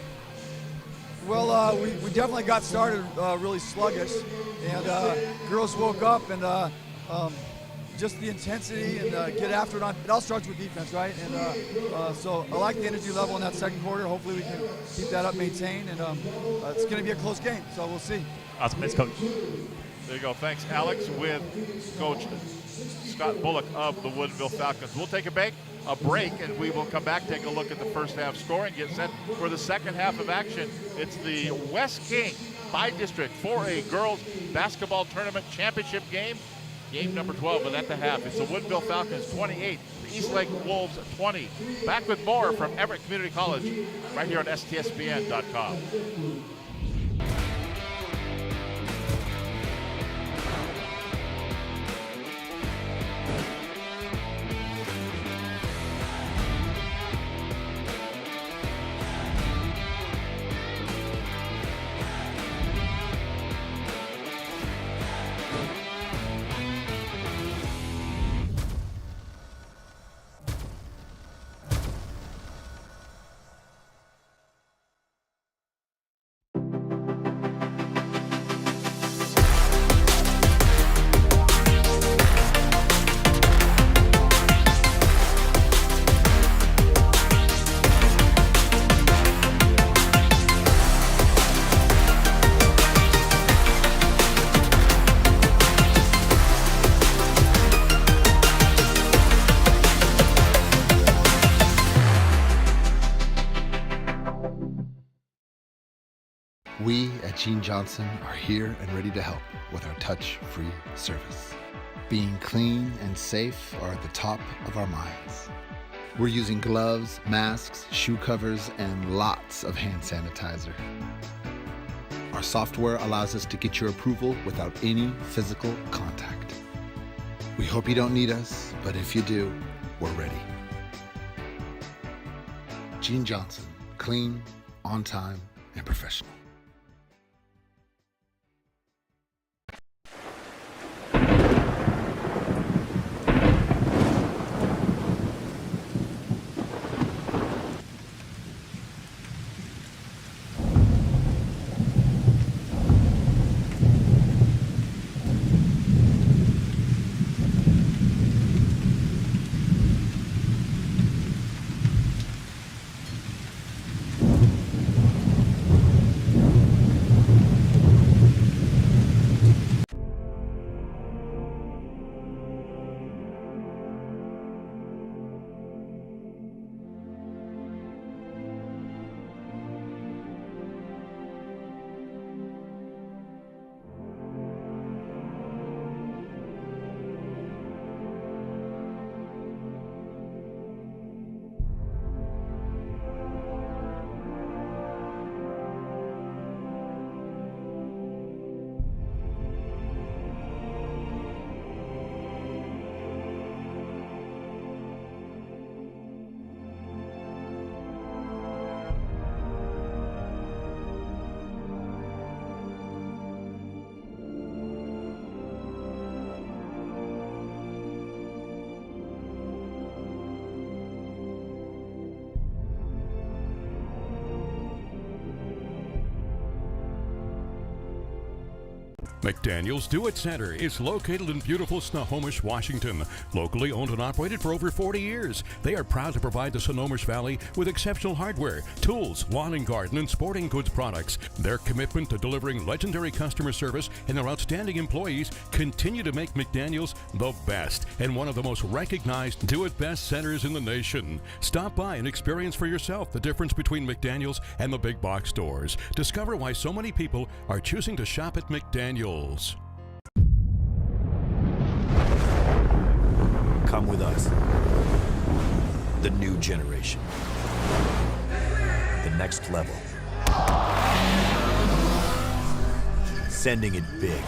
Well, we definitely got started really sluggish, and girls woke up, and just the intensity and get after it. It all starts with defense, right? And so I like the energy level in that second quarter. Hopefully we can keep that up, maintain, and it's going to be a close game, so we'll see. Awesome. Thanks, Coach. There you go. Thanks, Alex, with Coach Scott Bullock of the Woodinville Falcons. We'll take a break, and we will come back, take a look at the first half scoring, get set for the second half of action. It's the Wes-King by-district 4A girls basketball tournament championship game. Game number 12, but at the half, it's the Woodinville Falcons 28, the Eastlake Wolves 20. Back with more from Everett Community College right here on STSPN.com. We at Gene Johnson are here and ready to help with our touch-free service. Being clean and safe are at the top of our minds. We're using gloves, masks, shoe covers, and lots of hand sanitizer. Our software allows us to get your approval without any physical contact. We hope you don't need us, but if you do, we're ready. Gene Johnson, clean, on time, and professional. McDaniel's Do It Center is located in beautiful Snohomish, Washington. Locally owned and operated for over 40 years, they are proud to provide the Snohomish Valley with exceptional hardware, tools, lawn and garden, and sporting goods products. Their commitment to delivering legendary customer service and their outstanding employees continue to make McDaniel's the best and one of the most recognized do-it-best centers in the nation. Stop by and experience for yourself the difference between McDaniel's and the big box stores. Discover why so many people are choosing to shop at McDaniel's. Come with us. The new generation. The next level. Sending it big.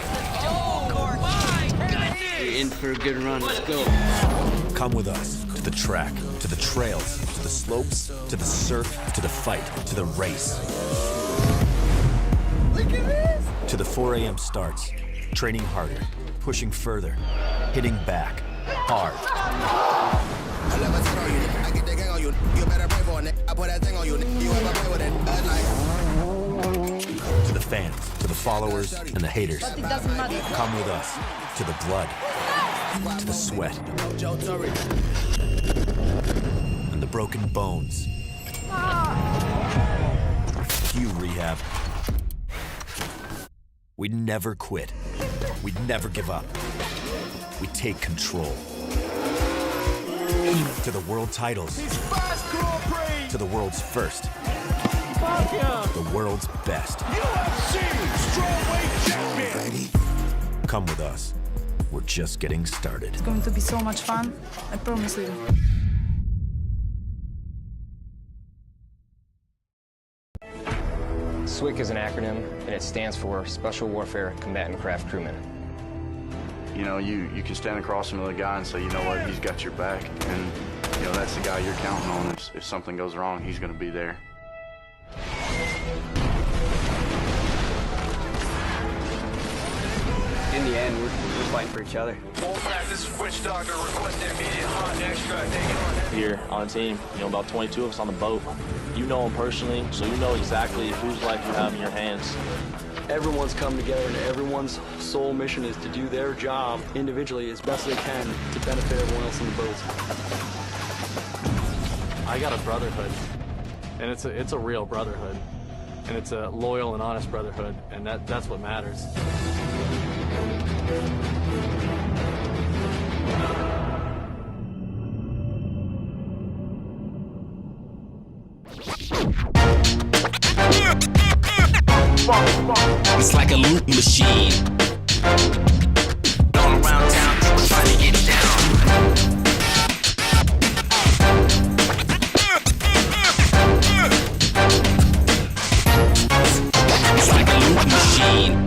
You're in for a good run. Let's go. Come with us to the track, to the trails, to the slopes, to the surf, to the fight, to the race. Look at this! To the 4 a.m. starts. Training harder, pushing further, hitting back, hard. followers and the haters. But it doesn't matter. Come with us to the blood, to the sweat, and the broken bones. Q Rehab. We never quit. We never give up. We take control. To the world titles. To the world's first. The world's best. UFC strawweight champion. Come with us. We're just getting started. It's going to be so much fun. I promise you. SWCC is an acronym, and it stands for Special Warfare Combatant Craft Crewman. You know, you can stand across from the guy and say, you know what, he's got your back. And, you know, that's the guy you're counting on. If something goes wrong, he's going to be there. In the end, we're fighting for each other. All practice, switch doctor, request immediate hot and extract. Take it on. Here on the team, about 22 of us on the boat. You know them personally, so you know exactly whose life you have in your hands. Everyone's come together, and everyone's sole mission is to do their job individually as best they can to benefit everyone else on the boat. I got a brotherhood, and it's a real brotherhood, and it's a loyal and honest brotherhood, and that's what matters. It's like a loop machine. All around town, people trying to get down. It's like a loop machine.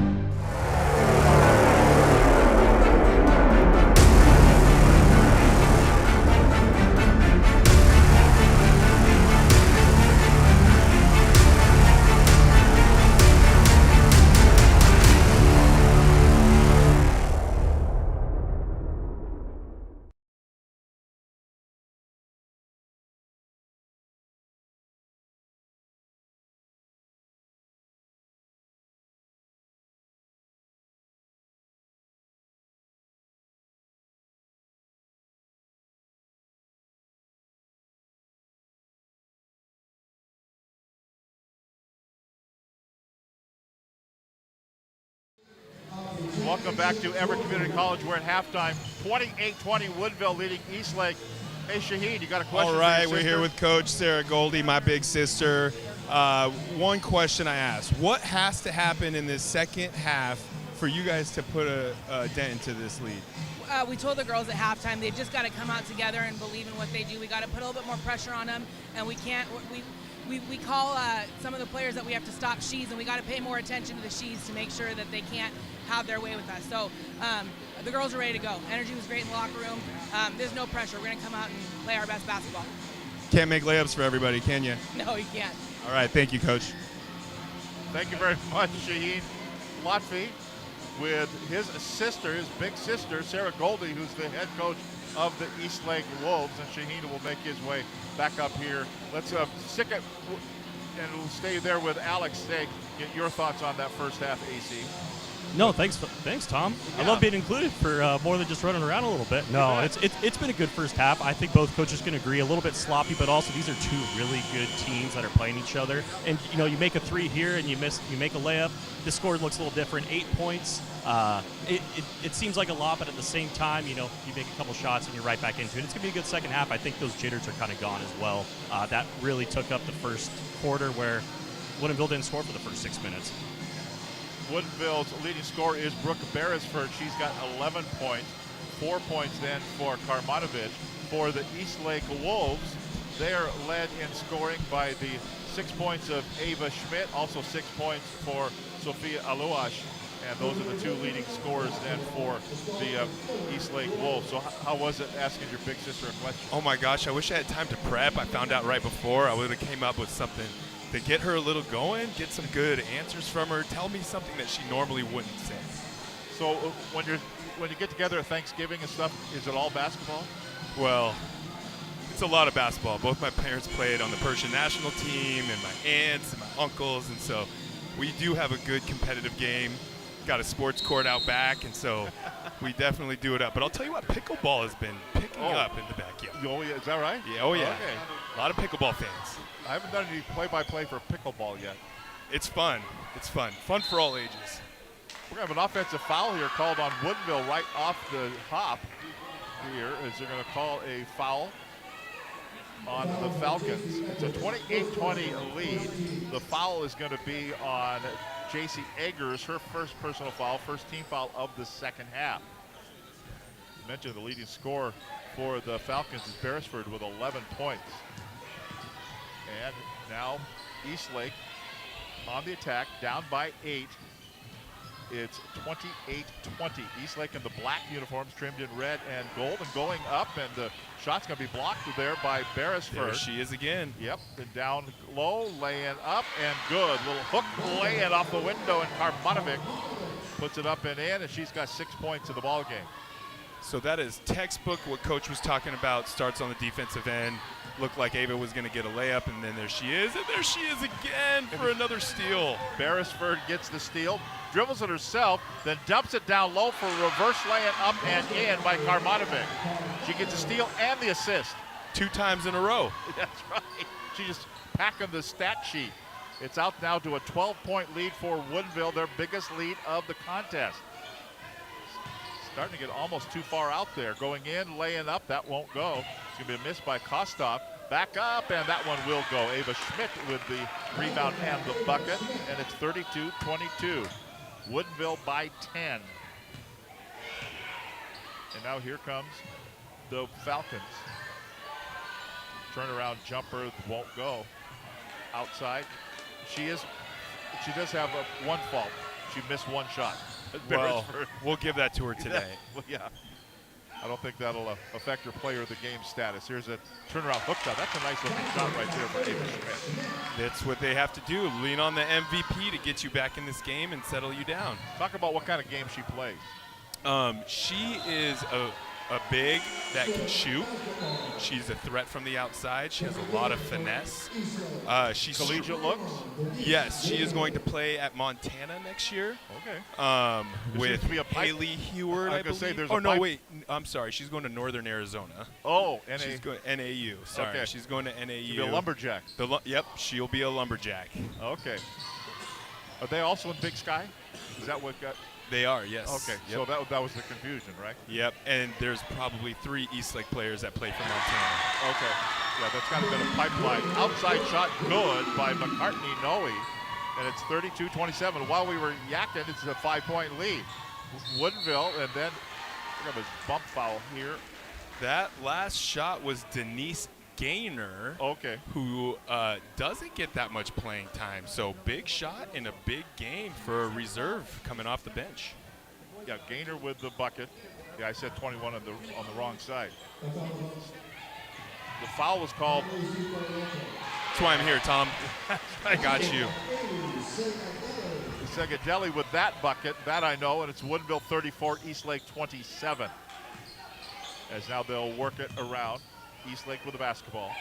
Welcome back to Everett Community College. We're at halftime. 28-20 Woodinville leading Eastlake. Hey, Shaheen, you got a question? All right, we're here with Coach Sarah Goldie, my big sister. One question I asked: what has to happen in this second half for you guys to put a dent into this lead? We told the girls at halftime they've just got to come out together and believe in what they do. We got to put a little bit more pressure on them, and we can't. We call some of the players that we have to stop she's, and we got to pay more attention to the she's to make sure that they can't have their way with us. So the girls are ready to go. Energy was great in the locker room. There's no pressure. We're going to come out and play our best basketball. Can't make layups for everybody, can you? No, you can't. All right, thank you, Coach. Thank you very much, Shaheen Lotfi, with his sister, his big sister, Sarah Goldie, who's the head coach of the Eastlake Wolves, and Shaheen will make his way back up here. Let's stick it, and we'll stay there with Alex. Say, get your thoughts on that first half, AC. No, thanks, Tom. Yeah. I love being included for more than just running around a little bit. No, it's been a good first half. I think both coaches can agree. A little bit sloppy, but also these are two really good teams that are playing each other. And you make a three here and you make a layup. The score looks a little different. 8 points. It seems like a lot, but at the same time, you make a couple shots and you're right back into it. It's gonna be a good second half. I think those jitters are kind of gone as well. That really took up the first quarter where Woodinville didn't score for the first 6 minutes. Woodinville's leading scorer is Brooke Beresford. She's got 11 points. 4 points then for Karmanovich. For the Eastlake Wolves, they are led in scoring by the 6 points of Ava Schmidt, also 6 points for Sophia Aluash. And those are the two leading scorers then for the Eastlake Wolves. So how was it asking your big sister a question? Oh my gosh, I wish I had time to prep. I found out right before. I would have came up with something to get her a little going, get some good answers from her, tell me something that she normally wouldn't say. So when you get together at Thanksgiving and stuff, is it all basketball? Well, it's a lot of basketball. Both my parents played on the Persian national team, and my aunts and my uncles, and so we do have a good competitive game. Got a sports court out back, and so we definitely do it up. But I'll tell you what, pickleball has been picking up in the backyard. Oh, yeah, is that right? Yeah, oh yeah. Okay. A lot of pickleball fans. I haven't done any play-by-play for pickleball yet. It's fun. It's fun. Fun for all ages. We're going to have an offensive foul here called on Woodinville right off the hop here, as they're going to call a foul on the Falcons. It's a 28-20 lead. The foul is going to be on J.C. Eggers, her first personal foul, first team foul of the second half. You mentioned the leading scorer for the Falcons is Beresford with 11 points. And now Eastlake on the attack, down by 8. It's 28-20. Eastlake in the black uniforms, trimmed in red and gold, and going up, and the shot's going to be blocked there by Beresford. There she is again. Yep, and down low, laying up, and good. Little hook lay-in off the window, and Karmanovic puts it up and in, and she's got 6 points in the ball game. So that is textbook what Coach was talking about. Starts on the defensive end. Looked like Ava was going to get a layup, and then there she is, and there she is again for another steal. Beresford gets the steal, dribbles it herself, then dumps it down low for a reverse laying up and in by Karmanovic. She gets the steal and the assist. 2 times in a row. That's right. She just packing the stat sheet. It's out now to a 12-point lead for Woodinville, their biggest lead of the contest. Starting to get almost too far out there. Going in, laying up, that won't go. It's going to be a miss by Kostov. Back up, and that one will go. Ava Schmidt with the rebound and the bucket, and it's 32-22. Woodinville by 10. And now here comes the Falcons. Turnaround jumper won't go. Outside. She does have one fault. She missed one shot. Well, we'll give that to her today. Well, yeah. I don't think that'll affect her player of the game status. Here's a turnaround hook shot. That's a nice looking shot right there for Ava Schmidt. That's what they have to do. Lean on the MVP to get you back in this game and settle you down. Talk about what kind of game she plays. She is a big that can shoot. She's a threat from the outside. She has a lot of finesse. She's collegiate looks? Yes, she is going to play at Montana next year. Okay. With Haley Heward, I believe. Say there's wait. I'm sorry. She's going to Northern Arizona. Oh, she's going NAU. Sorry, okay. She's going to NAU. She'll be a lumberjack. Yep, she'll be a lumberjack. Okay. Are they also in Big Sky? Is that what got? They are, yes. Okay, yep. So that was the confusion, right? Yep, and there's probably 3 Eastlake players that play for Montana. Okay, yeah, that's kind of been a pipeline. Outside shot good by McCartney Noe, and it's 32-27. While we were yakking, it's a 5-point lead. Woodinville, and then we're going to bump foul here. That last shot was Denise Gaynor, who doesn't get that much playing time. So big shot in a big game for a reserve coming off the bench. Yeah, Gaynor with the bucket. Yeah, I said 21 on the wrong side. The foul was called. That's why I'm here, Tom. I got you. Segadelli with that bucket, that I know, and it's Woodinville 34, Eastlake 27. As now they'll work it around. Eastlake with the basketball.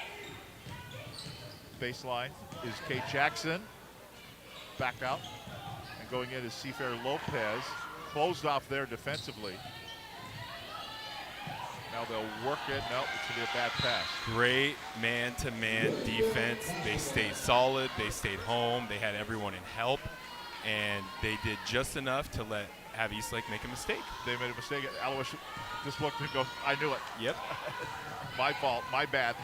Baseline is Kate Jackson. Back out. And going in is Seafair Lopez. Closed off there defensively. Now they'll work it. No, it's going to be a bad pass. Great man-to-man defense. They stayed solid. They stayed home. They had everyone in help. And they did just enough to have Eastlake make a mistake. They made a mistake. Alois just looked and goes, I knew it. Yep. My fault, my bad.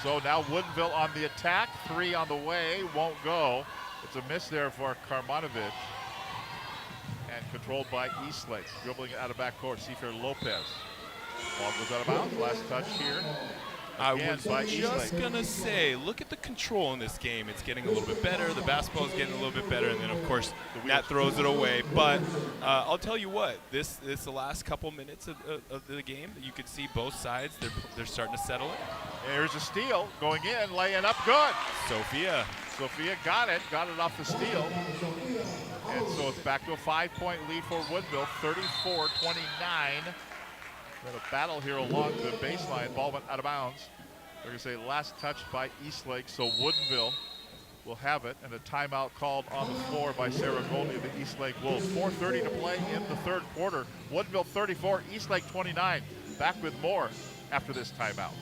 So now Woodinville on the attack, 3 on the way, won't go. It's a miss there for Karmanovic. And controlled by Eastlake. Dribbling it out of backcourt, Seafair Lopez. Ball goes out of bounds, last touch here. I was just going to say, look at the control in this game. It's getting a little bit better. The basketball is getting a little bit better. And then, of course, that throws it away. But I'll tell you what, this the last couple minutes of the game. You could see both sides. They're starting to settle in. There's a steal going in, laying up good. Sophia got it off the steal. And so it's back to a 5-point lead for Woodinville, 34-29. We're going to battle here along the baseline. Ball went out of bounds. They're going to say last touch by Eastlake, so Woodinville will have it, and a timeout called on the floor by Sarah Goldie of the Eastlake Wolves. 4:30 to play in the third quarter. Woodinville 34, Eastlake 29. Back with more after this timeout.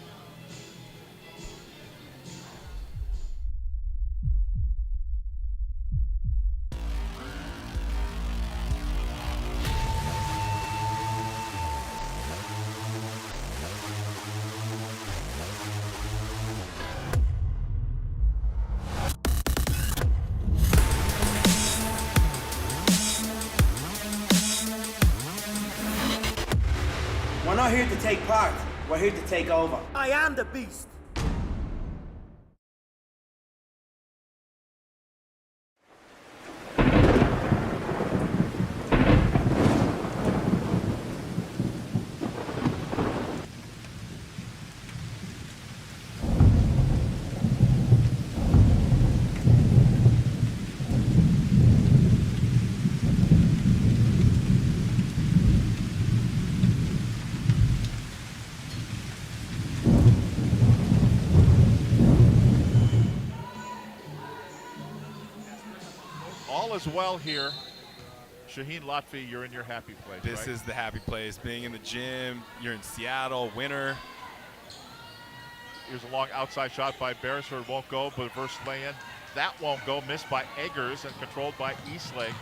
We're not here to take part. We're here to take over. I am the beast. All is well here. Shaheen Lotfi, you're in your happy place. This right? is the happy place. Being in the gym, you're in Seattle, winter. Here's a long outside shot by Beresford, won't go, but reverse lay-in. That won't go, missed by Eggers and controlled by Eastlake.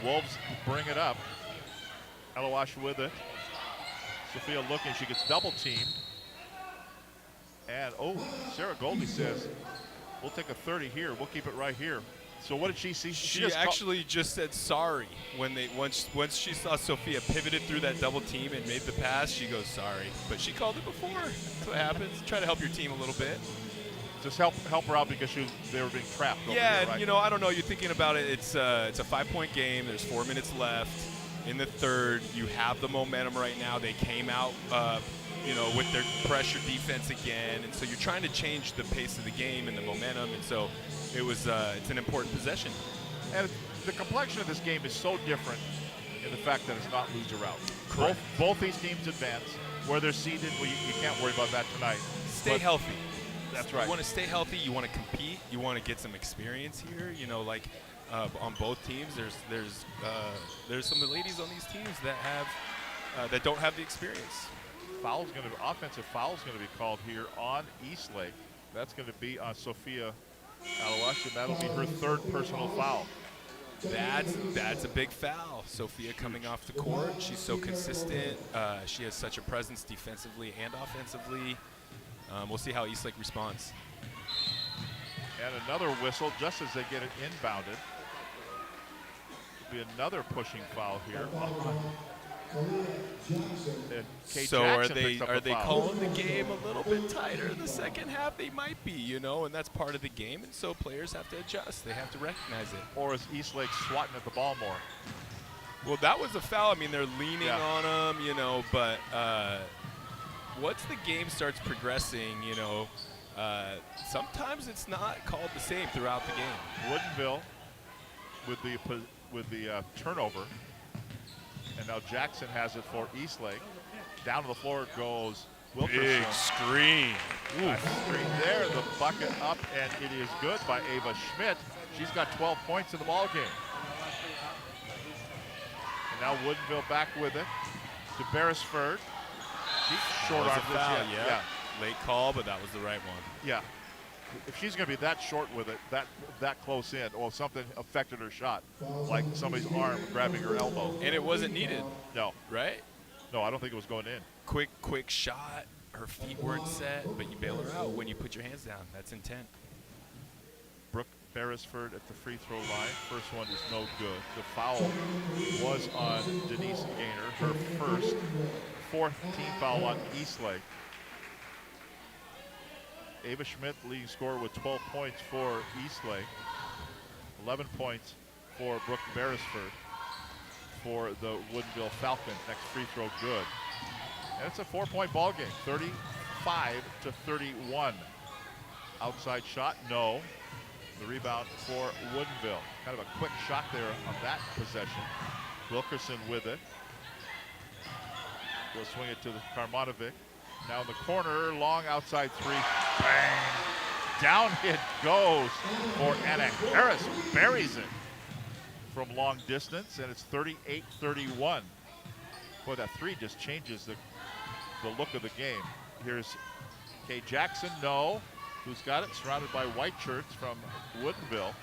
Wolves bring it up. Elawash with it. Sophia looking, she gets double teamed. And, oh, Sarah Goldie says, we'll take a 30 here, we'll keep it right here. So what did she see? She actually just said sorry when once she saw Sophia pivoted through that double team and made the pass. She goes sorry, but she called it before. That's what happens. Try to help your team a little bit. Just help her out because they were being trapped. Yeah, right? you know, I don't know. You're thinking about it. It's a 5-point game. There's 4 minutes left in the third. You have the momentum right now. They came out, with their pressure defense again, and so you're trying to change the pace of the game and the momentum, and so it's an important possession. And the complexion of this game is so different in the fact that it's not loser out. Correct. Both these teams advance. Where they're seated, well, you can't worry about that tonight. Stay healthy. That's right. You want to stay healthy. You want to compete. You want to get some experience here. You know, like on both teams, there's some ladies on these teams that have that don't have the experience. Offensive foul's going to be called here on Eastlake. That's going to be on Sophia Elawash, and that'll be her third personal foul. That's a big foul. Sophia coming off the court. She's so consistent. She has such a presence defensively and offensively. We'll see how Eastlake responds. And another whistle just as they get it inbounded. Will be another pushing foul here. So are they calling the game a little bit tighter in the second half? They might be, and that's part of the game, and so players have to adjust. They have to recognize it. Or is Eastlake swatting at the ball more? Well, that was a foul. I mean, they're leaning on them, but once the game starts progressing, sometimes it's not called the same throughout the game. Woodinville with the turnover. And now Jackson has it for Eastlake. Down to the floor goes Wilkerson. Big screen. Nice screen there. The bucket up, and it is good by Ava Schmidt. She's got 12 points in the ball game. And now Woodinville back with it to Beresford. Short arm. Yeah. Late call, but that was the right one. Yeah. If she's going to be that short with it, that close in, or something affected her shot, like somebody's arm grabbing her elbow. And it wasn't needed. No. Right? No, I don't think it was going in. Quick shot. Her feet weren't set, but you bail her out when you put your hands down. That's intent. Brooke Beresford at the free throw line. First one is no good. The foul was on Denise Gaynor, her fourth team foul on Eastlake. Ava Schmidt, leading scorer with 12 points for Eastlake. 11 points for Brooke Beresford for the Woodinville Falcons. Next free throw good. And it's a 4-point ball game, 35-31. Outside shot, no. The rebound for Woodinville. Kind of a quick shot there on that possession. Wilkerson with it. Will swing it to Karmanovic. Now in the corner, long outside three. Bang! down it goes for Anna Harris. Buries it from long distance, and it's 38-31. Boy, that three just changes the look of the game. Here's Kay Jackson, no. Who's got it? Surrounded by white shirts from Woodinville.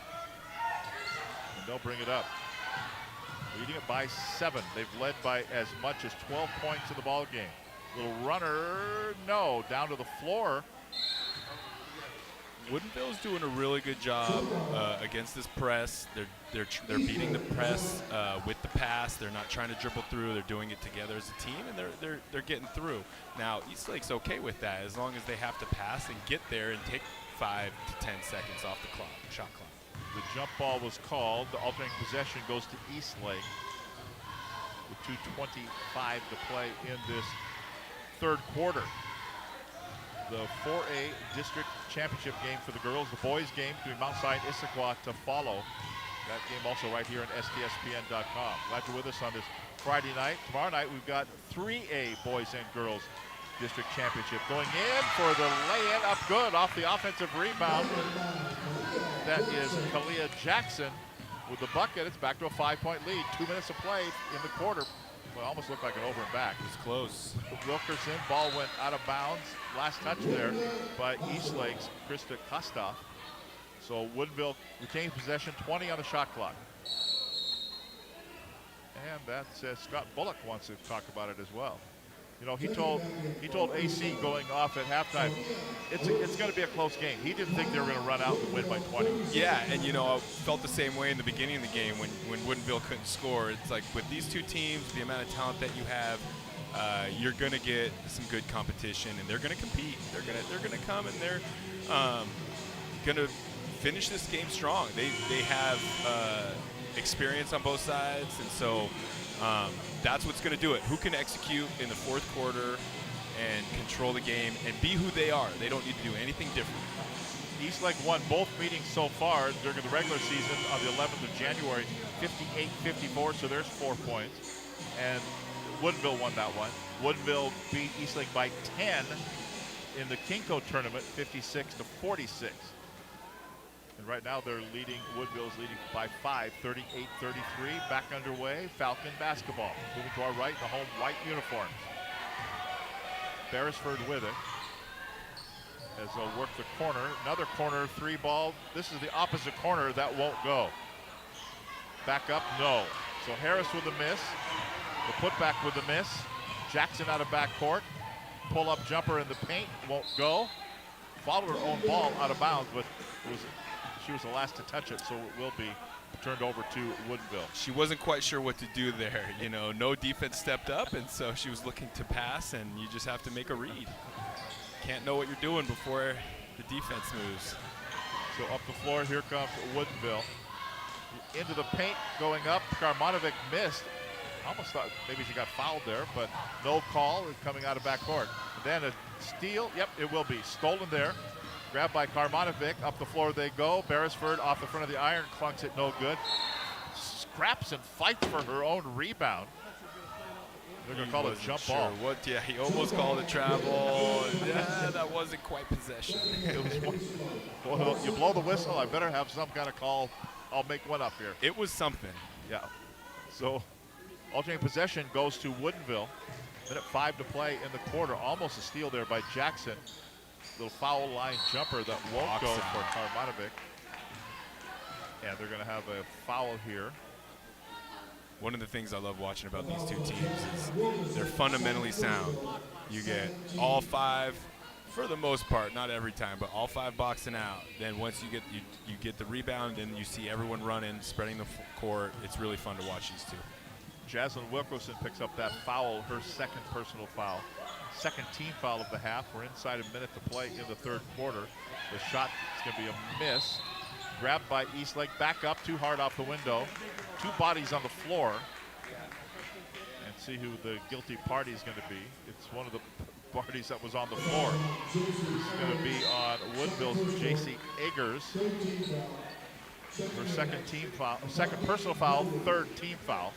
And they'll bring it up. Leading it by 7. They've led by as much as 12 points in the ball game. Little runner, no, down to the floor. Woodinville's doing a really good job against this press. They're beating the press with the pass. They're not trying to dribble through. They're doing it together as a team, and they're getting through. Now Eastlake's okay with that as long as they have to pass and get there and take 5 to 10 seconds off the clock, shot clock. The jump ball was called. The alternating possession goes to Eastlake with 2:25 to play in this third quarter. The 4A district championship game for the girls. The boys game between Mount Zion and Issaquah to follow. That game also right here on STSPN.com. Glad you're with us on this Friday night. Tomorrow night we've got 3A boys and girls district championship. Going in for the lay-in, up good off the offensive rebound. That is Kalia Jackson with the bucket. It's back to a 5-point lead. 2 minutes of play in the quarter. Well, it almost looked like an over and back. It's close. Wilkerson, ball went out of bounds. Last touch there by Eastlake's Krista Kostoff. So Woodinville retains possession, 20 on the shot clock. And that's Scott Bullock wants to talk about it as well. You know, he told AC going off at halftime, it's going to be a close game. He didn't think they were going to run out and win by 20. Yeah, and you know, I felt the same way in the beginning of the game when Woodinville couldn't score. It's like with these two teams, the amount of talent that you have, you're going to get some good competition, and they're going to compete. They're going to come and they're going to finish this game strong. They have experience on both sides, and so. That's what's going to do it. Who can execute in the fourth quarter and control the game and be who they are? They don't need to do anything different. Eastlake won both meetings so far during the regular season on the 11th of January, 58-54, so there's 4 points. And Woodinville won that one. Woodinville beat Eastlake by 10 in the Kinko tournament, 56-46. And right now they're leading, Woodinville's leading by 5, 38-33. Back underway, Falcon basketball. Moving to our right, the home white uniforms. Beresford with it as they'll work the corner. Another corner, 3 ball. This is the opposite corner, that won't go. Back up, no. So Harris with a miss. The putback with a miss. Jackson out of backcourt. Pull up jumper in the paint, won't go. Followed her own ball out of bounds, but she was the last to touch it, so it will be turned over to Woodinville. She wasn't quite sure what to do there. You know, no defense stepped up, and so she was looking to pass, and you just have to make a read. Can't know what you're doing before the defense moves. So up the floor, here comes Woodinville. Into the paint, going up. Karmanovic missed. Almost thought maybe she got fouled there, but no call coming out of backcourt. Then a steal. Yep, it will be. Stolen there. Grabbed by Karmanovic. Up the floor they go. Beresford off the front of the iron. Clunks it no good. Scraps and fights for her own rebound. They're going to call it a jump ball. Yeah, he almost called it travel. Yeah, that wasn't quite possession. It was one. Well, you blow the whistle, I better have some kind of call. I'll make one up here. It was something. Yeah. So alternating possession goes to Woodinville. Minute 5 to play in the quarter. Almost a steal there by Jackson. Little foul line jumper that won't go for Karmanovic. And they're going to have a foul here. One of the things I love watching about these two teams is they're fundamentally sound. You get all 5, for the most part, not every time, but all 5 boxing out. Then once you get the rebound and you see everyone running, spreading the court, it's really fun to watch these two. Jaslyn Wilkerson picks up that foul, her second personal foul. Second team foul of the half. We're inside a minute to play in the third quarter. The shot is going to be a miss. Grabbed by Eastlake, back up, too hard off the window. 2 bodies on the floor. And see who the guilty party is going to be. It's one of the parties that was on the floor. It's going to be on Woodinville's J.C. Eggers. Her second team foul, second personal foul, third team foul.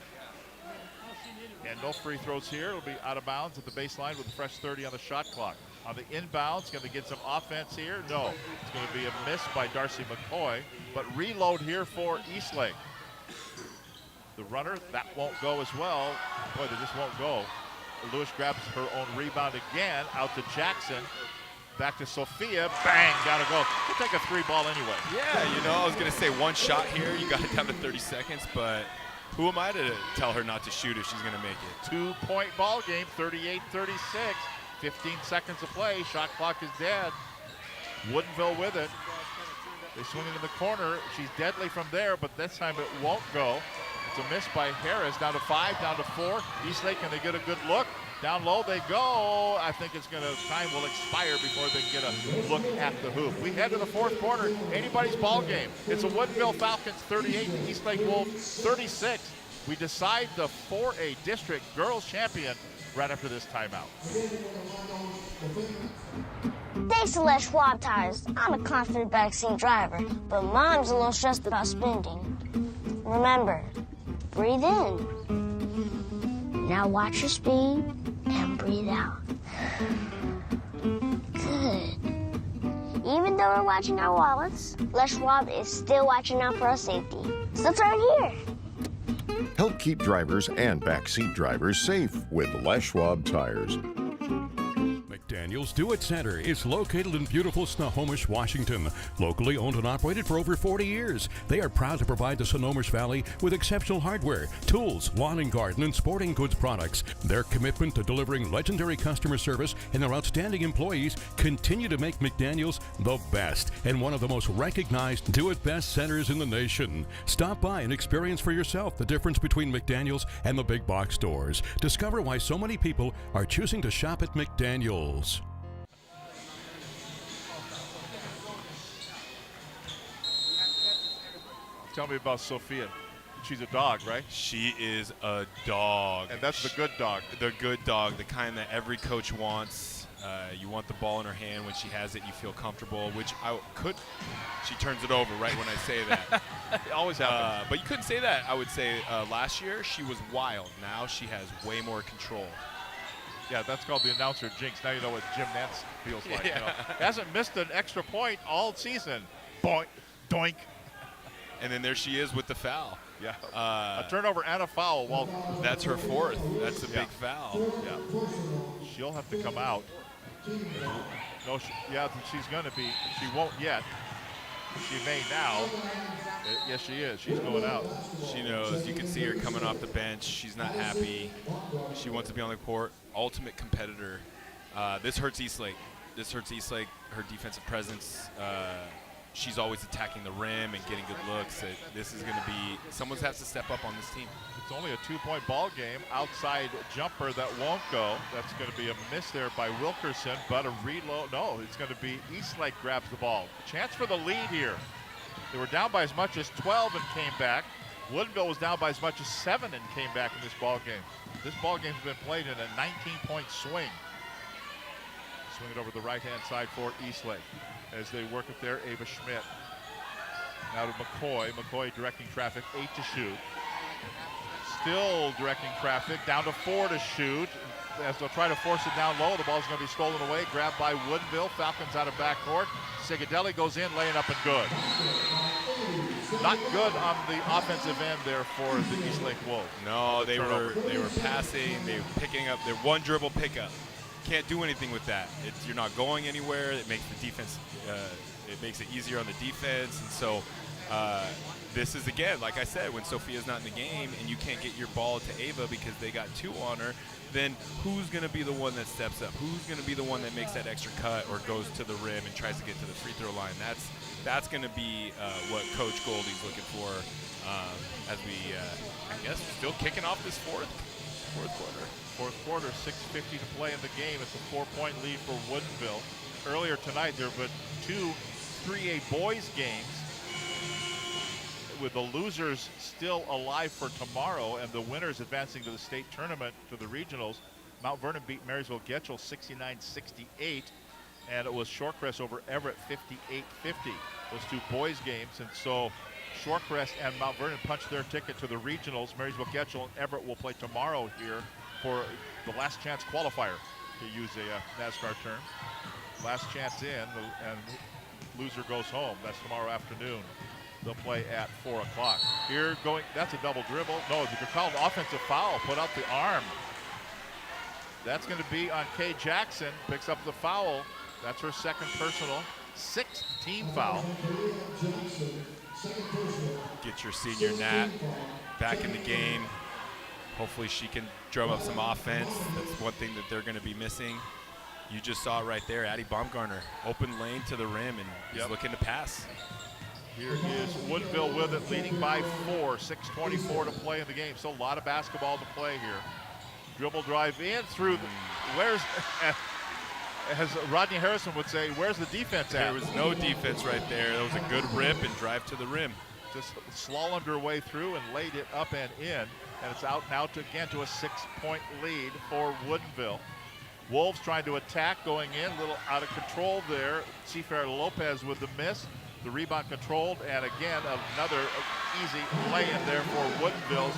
And no free throws here. It'll be out of bounds at the baseline with a fresh 30 on the shot clock. On the inbounds, going to get some offense here. No, it's going to be a miss by Darcy McCoy, but reload here for Eastlake. The runner, that won't go as well. Boy, they just won't go. Lewis grabs her own rebound again, out to Jackson. Back to Sophia, bang, gotta go. We'll take a 3-ball anyway. Yeah, you know, I was gonna say one shot here, you got it down to 30 seconds, but who am I to tell her not to shoot if she's gonna make it? 2-point ball game, 38-36. 15 seconds of play, shot clock is dead. Woodinville with it. They swing it in the corner. She's deadly from there, but this time it won't go. It's a miss by Harris, down to 5, down to 4. Eastlake, can they get a good look? Down low they go. I think time will expire before they can get a look at the hoop. We head to the fourth quarter. Anybody's ball game. It's a Woodinville Falcons 38, Eastlake Wolves 36. We decide the 4A District Girls Champion right after this timeout. Thanks to Les Schwab Tires, I'm a confident backseat driver, but Mom's a little stressed about spending. Remember, breathe in. Now watch your speed and breathe out. Good. Even though we're watching our wallets, Les Schwab is still watching out for our safety. So turn here. Help keep drivers and backseat drivers safe with Les Schwab Tires. McDaniel's Do-It Center is located in beautiful Snohomish, Washington. Locally owned and operated for over 40 years, they are proud to provide the Snohomish Valley with exceptional hardware, tools, lawn and garden, and sporting goods products. Their commitment to delivering legendary customer service and their outstanding employees continue to make McDaniel's the best and one of the most recognized Do-It-Best centers in the nation. Stop by and experience for yourself the difference between McDaniel's and the big box stores. Discover why so many people are choosing to shop at McDaniel's. Tell me about Sophia. She's a dog, right? She is a dog. And that's the good dog. The good dog, the kind that every coach wants. You want the ball in her hand. When she has it, you feel comfortable, which she turns it over right when I say that. It always happens. But you couldn't say that. I would say last year she was wild. Now she has way more control. Yeah, that's called the announcer jinx. Now you know what Jim Nance feels like. Yeah. You know? Hasn't missed an extra point all season. Boink, doink. And then there she is with the foul. Yeah. A turnover and a foul. Well, that's her fourth. That's a big foul. Yeah. She'll have to come out. No, she's going to be. She won't yet. She may now. Yes, she is. She's going out. She knows. You can see her coming off the bench. She's not happy. She wants to be on the court. Ultimate competitor. This hurts Eastlake. Her defensive presence. She's always attacking the rim and getting good looks. This is going to be, someone has to step up on this team. It's only a 2-point ball game. Outside jumper that won't go. That's going to be a miss there by Wilkerson, but a reload. No, it's going to be Eastlake grabs the ball. Chance for the lead here. They were down by as much as 12 and came back. Woodinville was down by as much as 7 and came back in this ball game. This ball game's been played in a 19-point swing. Swing it over the right-hand side for Eastlake as they work it there. Ava Schmidt. Now to McCoy. McCoy directing traffic, 8 to shoot. Still directing traffic, down to 4 to shoot. As they'll try to force it down low, the ball's going to be stolen away. Grabbed by Woodinville. Falcons out of backcourt. Sigadelli goes in, laying up and good. Not good on the offensive end there for the Eastlake Wolves. No, they were passing, they were picking up. They're one dribble pickup. Can't do anything with that. You're not going anywhere. It makes the defense. It makes it easier on the defense, and so this is, again, like I said, when Sophia's not in the game and you can't get your ball to Ava because they got 2 on her, then who's going to be the one that steps up? Who's going to be the one that makes that extra cut or goes to the rim and tries to get to the free throw line? That's going to be what Coach Goldie's looking for as we, I guess, still kicking off this fourth quarter. Fourth quarter, 6:50 to play in the game. It's a 4-point lead for Woodinville. Earlier tonight, there have been 2 3A boys games with the losers still alive for tomorrow and the winners advancing to the state tournament, to the regionals. Mount Vernon beat Marysville Getchell 69-68, and it was Shorecrest over Everett 58-50. Those 2 boys games, and so Shorecrest and Mount Vernon punched their ticket to the regionals. Marysville Getchell and Everett will play tomorrow here for the last chance qualifier. to use a NASCAR term. Last chance in, and loser goes home. That's tomorrow afternoon. They'll play at 4 o'clock. Here going, that's a double dribble. No, they're called offensive foul. Put out the arm. That's going to be on Kay Jackson. Picks up the foul. That's her second personal. 6th team foul. Get your senior Nat back in the game. Hopefully she can drum up some offense. That's one thing that they're going to be missing. You just saw it right there. Addie Baumgartner, open lane to the rim, and he's looking to pass. Here is Woodinville with it, leading by 4. 6:24 to play in the game. So a lot of basketball to play here. Dribble drive in through the, where's, as Rodney Harrison would say, where's the defense at? There was no defense right there. That was a good rip and drive to the rim. Just slalomed her way through and laid it up and in. And it's out now to, again, to a 6-point lead for Woodinville. Wolves trying to attack, going in, a little out of control there. Seafair Lopez with the miss. The rebound controlled, and again, another easy lay-in there for Woodinville's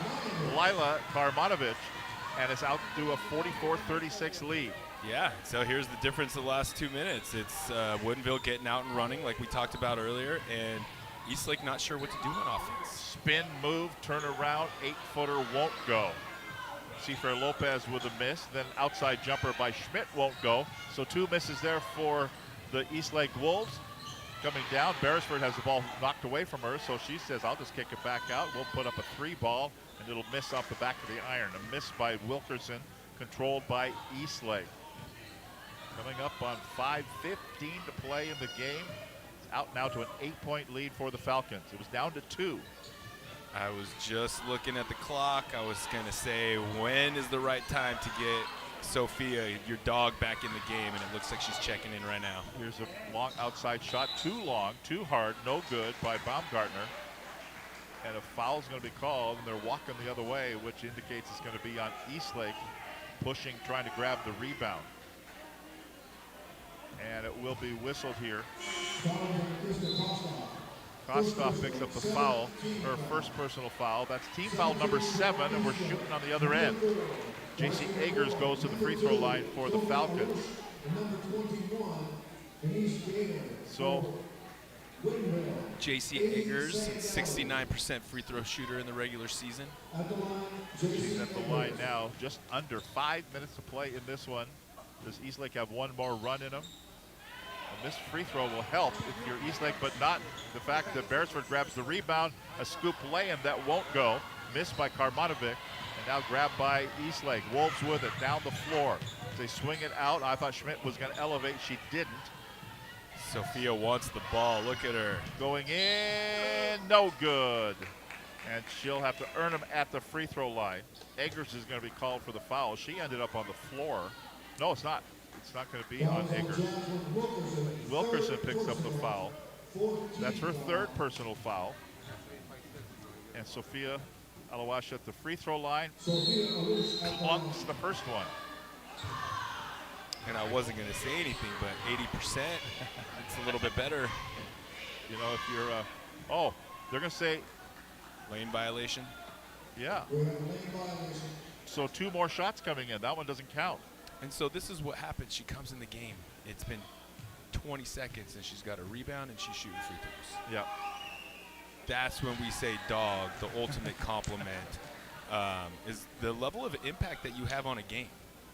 Lila Karmanovich, and it's out to a 44-36 lead. Yeah, so here's the difference of the last 2 minutes. It's Woodinville getting out and running like we talked about earlier, and Eastlake not sure what to do on offense. Spin move, turn around, 8-footer won't go. Seafair Lopez with a miss, then outside jumper by Schmidt won't go. So 2 misses there for the Eastlake Wolves. Coming down, Beresford has the ball knocked away from her, so she says, I'll just kick it back out. We'll put up a 3 ball, and it'll miss off the back of the iron. A miss by Wilkerson, controlled by Eastlake. Coming up on 5:15 to play in the game. It's out now to an 8-point lead for the Falcons. It was down to 2. I was just looking at the clock. I was going to say, when is the right time to get Sophia, your dog, back in the game, and it looks like she's checking in right now. Here's a long outside shot, too long, too hard, no good by Baumgartner. And a foul's going to be called, and they're walking the other way, which indicates it's going to be on Eastlake, pushing, trying to grab the rebound. And it will be whistled here. Kostov picks up the foul, her first personal foul. That's team foul number 7, and we're shooting on the other end. J.C. Eggers goes to the free throw line for the Falcons. So J.C. Eggers, 69% free throw shooter in the regular season. She's at the line now, just under 5 minutes to play in this one. Does Eastlake have one more run in them? A missed free throw will help if you're Eastlake, but not the fact that Beresford grabs the rebound. A scoop lay-in that won't go. Missed by Karmanovic, and now grabbed by Eastlake. Wolves with it down the floor. They swing it out. I thought Schmidt was going to elevate. She didn't. Sophia wants the ball. Look at her. Going in, no good. And she'll have to earn them at the free throw line. Eggers is going to be called for the foul. She ended up on the floor. No, it's not. It's not going to be on Eggers. Wilkerson picks up the foul. That's her third personal foul. And Sophia Alawash at the free throw line clunks the first one. And I wasn't going to say anything, but 80%, it's a little bit better. You know, if you're, oh, they're going to say. Lane violation? Yeah. So 2 more shots coming in. That one doesn't count. And so this is what happens. She comes in the game. It's been 20 seconds, and she's got a rebound, and she's shooting free throws. Yeah. That's when we say dog, the ultimate compliment, is the level of impact that you have on a game.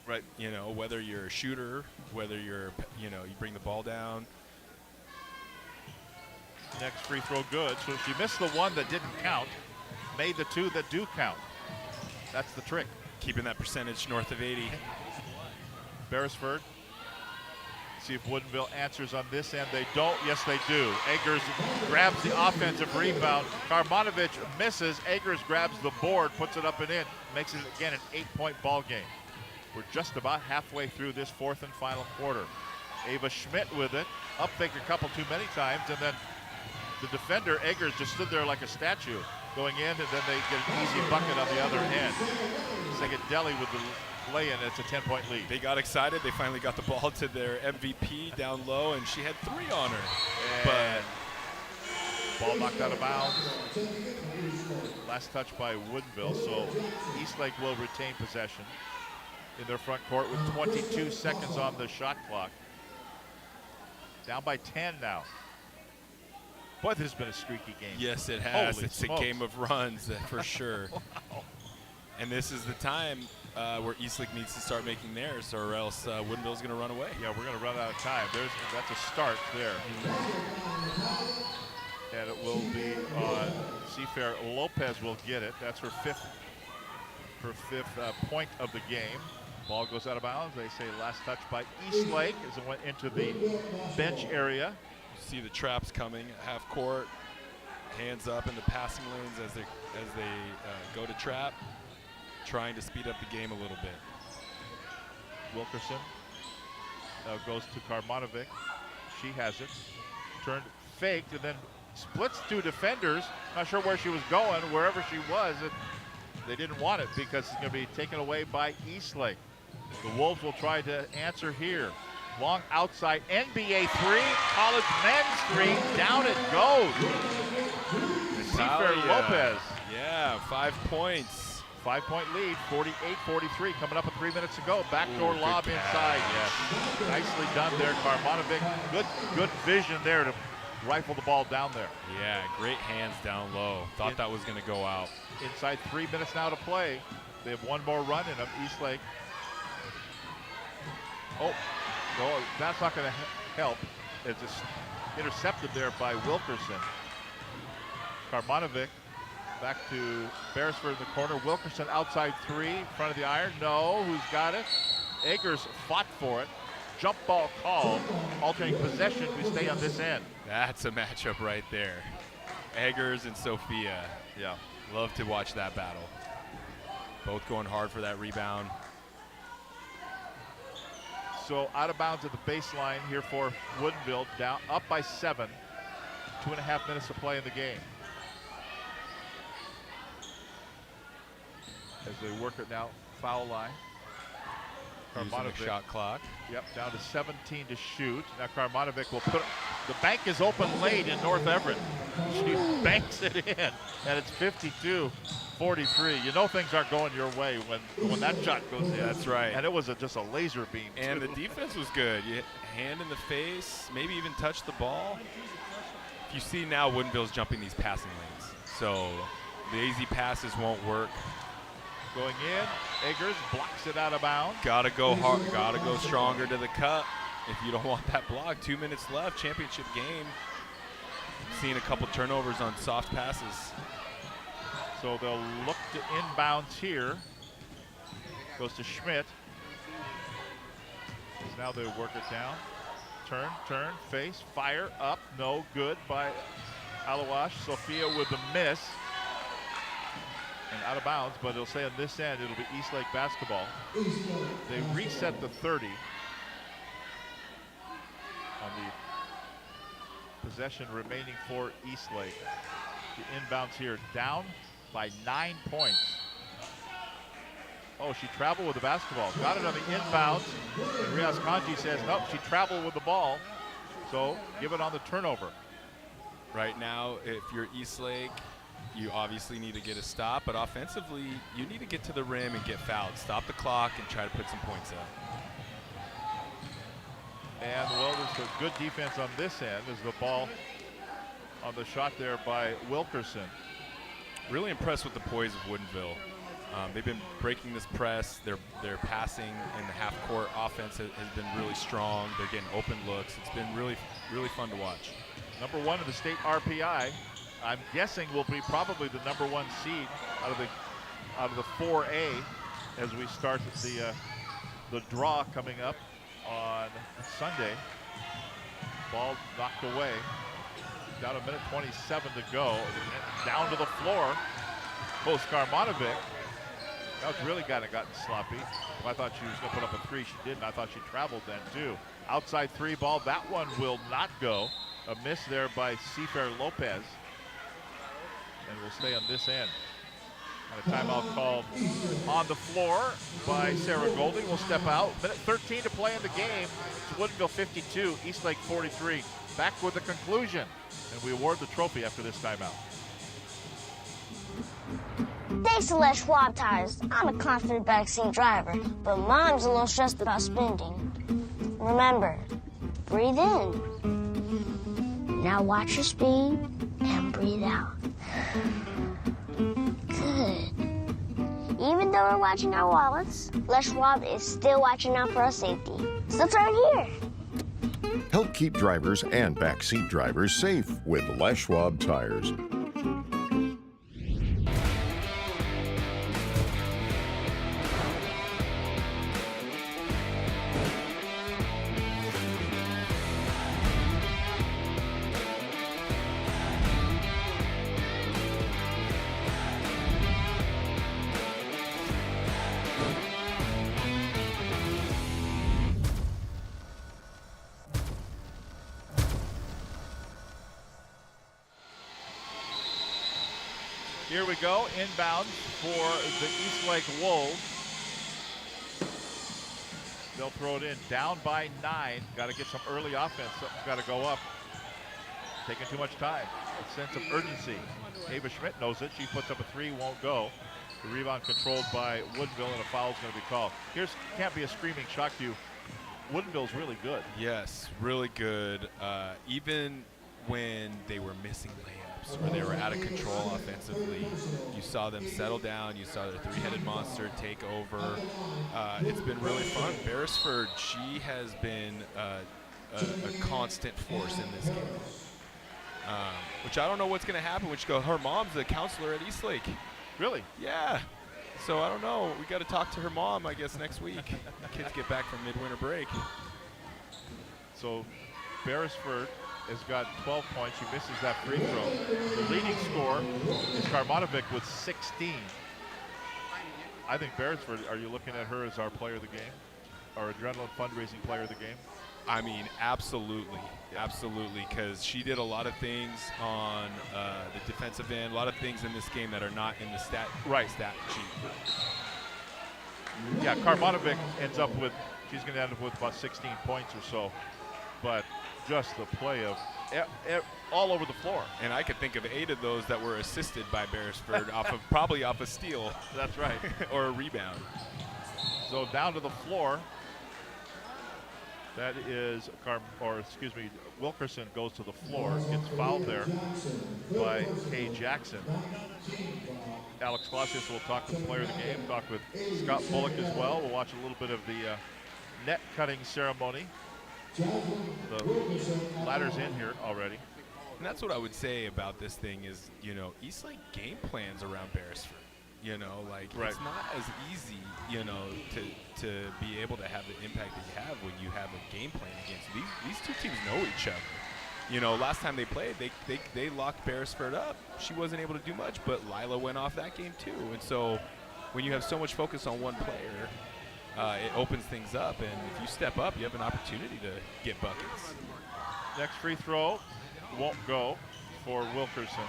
Right. You know, whether you're a shooter, whether you're, you know, you bring the ball down. Next free throw good. So she missed the one that didn't count, made the 2 that do count. That's the trick. Keeping that percentage north of 80. Beresford. See if Woodinville answers on this end. They don't. Yes, they do. Eggers grabs the offensive rebound. Karmanovich misses. Eggers grabs the board, puts it up and in, makes it again an 8-point ball game. We're just about halfway through this 4th and final quarter. Ava Schmidt with it. Up fake a couple too many times, and then the defender, Eggers, just stood there like a statue going in, and then they get an easy bucket on the other end. Segadelli with the lay-in. It's a 10-point lead. They got excited. They finally got the ball to their MVP down low, and she had 3 on her. And ball knocked out of bounds. Last touch by Woodinville, so Eastlake will retain possession. in their front court with 22 seconds on the shot clock. Down by 10 now. Boy, this has been a streaky game. Yes, it has. Holy It's smokes. a game of runs for sure. Wow. And this is the time where Eastlake needs to start making theirs, or else Woodinville's going to run away. Yeah, we're going to run out of time. That's a start there. And it will be on Seafair. Lopez will get it. That's her fifth point of the game. Ball goes out of bounds. They say last touch by Eastlake as it went into the bench area. You see the traps coming at half court. Hands up in the passing lanes as they go to trap, trying to speed up the game a little bit. Wilkerson goes to Karmanovic. She has it. Turned, faked, and then splits two defenders. Not sure where she was going. Wherever she was, they didn't want it because it's going to be taken away by Eastlake. The Wolves will try to answer here. Long outside NBA three, college men's three, down it goes. Seafair Lopez. Yeah, 5 points. 5-point lead, 48-43, coming up with 3 minutes to go. Backdoor Ooh, lob good inside. pass. Yes, nicely done there, Karmanovic. Good vision there to rifle the ball down there. Yeah, great hands down low. Thought that was going to go out. Inside 3 minutes now to play. They have one more run in them, Eastlake. Oh, no, that's not going to help. It's just intercepted there by Wilkerson. Karmanovic back to Beresford in the corner. Wilkerson outside three, in front of the iron. No, who's got it? Eggers fought for it. Jump ball called. Alternating possession, we stay on this end. That's a matchup right there. Eggers and Sophia. Yeah. Love to watch that battle. Both going hard for that rebound. So out of bounds at the baseline here for Woodinville, down up by 7. 2.5 minutes to play in the game. As they work it now, foul line. Using the shot clock. Yep, down to 17 to shoot. Now Karmanovic will put, the bank is open late in North Everett. She banks it in, and it's 52-43. You know things aren't going your way when that shot goes in. That's right. And it was just a laser beam, And too. the defense was good. You hand in the face, maybe even touch the ball. If you see now, Woodinville's jumping these passing lanes. So the easy passes won't work. Going in, Eggers blocks it out of bounds. Gotta go hard, gotta go stronger to the cup if you don't want that block. 2 minutes left, championship game. Seeing a couple turnovers on soft passes. So they'll look to inbounds here. Goes to Schmidt. Now they work it down. Turn, face, fire, up, no good by Alawash. Sophia with the miss. And out of bounds, but it'll say on this end, it'll be Eastlake basketball. They reset the 30 on the possession remaining for Eastlake. The inbounds here down by 9 points. Oh, she traveled with the basketball. Got it on the inbounds. And Riaz Kanji says, nope, she traveled with the ball. So give it on the turnover. Right now, if you're Eastlake, you obviously need to get a stop, but offensively, you need to get to the rim and get fouled. Stop the clock and try to put some points up. And, well, there's a good defense on this end. There's the ball on the shot there by Wilkerson. Really impressed with the poise of Woodinville. They've been breaking this press. Their passing in the half-court offense has been really strong. They're getting open looks. It's been really, really fun to watch. Number 1 in the state RPI. I'm guessing will be probably the number 1 seed out of the 4A as we start the draw coming up on Sunday. Ball knocked away. Down a minute 27 to go. Down to the floor. Post Karmanovic. That's really kind of gotten sloppy. I thought she was going to put up a 3. She didn't. I thought she traveled then too. Outside 3 ball. That one will not go. A miss there by Seafair Lopez. And we'll stay on this end. And a timeout called on the floor by Sarah Goldie. Will step out. Minute 13 to play in the game. It's Woodinville 52, Eastlake 43. Back with the conclusion. And we award the trophy after this timeout. Thanks to Les Schwab tires, I'm a confident backseat driver, but Mom's a little stressed about spending. Remember, breathe in. Now watch your speed and breathe out. Good. Even though we're watching our wallets, Les Schwab is still watching out for our safety. So let's right here. Help keep drivers and backseat drivers safe with Les Schwab tires. Here we go, inbound for the Eastlake Wolves. They'll throw it in, down by 9. Got to get some early offense. Something's got to go up. Taking too much time. A sense of urgency. Ava Schmidt knows it. She puts up a 3, won't go. The rebound controlled by Woodinville, and a foul's going to be called. Can't be a screaming shock to you. Woodinville's really good. Yes, really good. Even when they were missing layups or they were out of control offensively, you saw them settle down. You saw their three-headed monster take over. It's been really fun. Beresford, she has been a constant force in this game, which I don't know what's going to happen when she goes. Her mom's a counselor at Eastlake. Really? Yeah. So I don't know. We got to talk to her mom, I guess, next week. Kids get back from midwinter break. So Beresford has got 12 points. She misses that free throw. The leading scorer is Karmanovic with 16. I think Beresford, are you looking at her as our player of the game? Our adrenaline fundraising player of the game? I mean, absolutely. Absolutely, because she did a lot of things on the defensive end, a lot of things in this game that are not in the stat sheet. Yeah, Karmanovic ends up with, she's going to end up with about 16 points or so. But just the play of all over the floor. And I could think of 8 of those that were assisted by Beresford probably off a steal. That's right. Or a rebound. So down to the floor. That is, Wilkerson goes to the floor, gets fouled there by Kay Jackson. Alex Clausius will talk with the player of the game, talk with Scott Bullock as well. We'll watch a little bit of the net cutting ceremony. The ladder's in here already. And that's what I would say about this thing is, Eastlake game plans around Beresford. It's not as easy, to be able to have the impact that you have when you have a game plan against these two teams know each other. Last time they played, they locked Beresford up. She wasn't able to do much, but Lila went off that game too. And so when you have so much focus on one player, it opens things up, and if you step up, you have an opportunity to get buckets. Next free throw won't go for Wilkerson.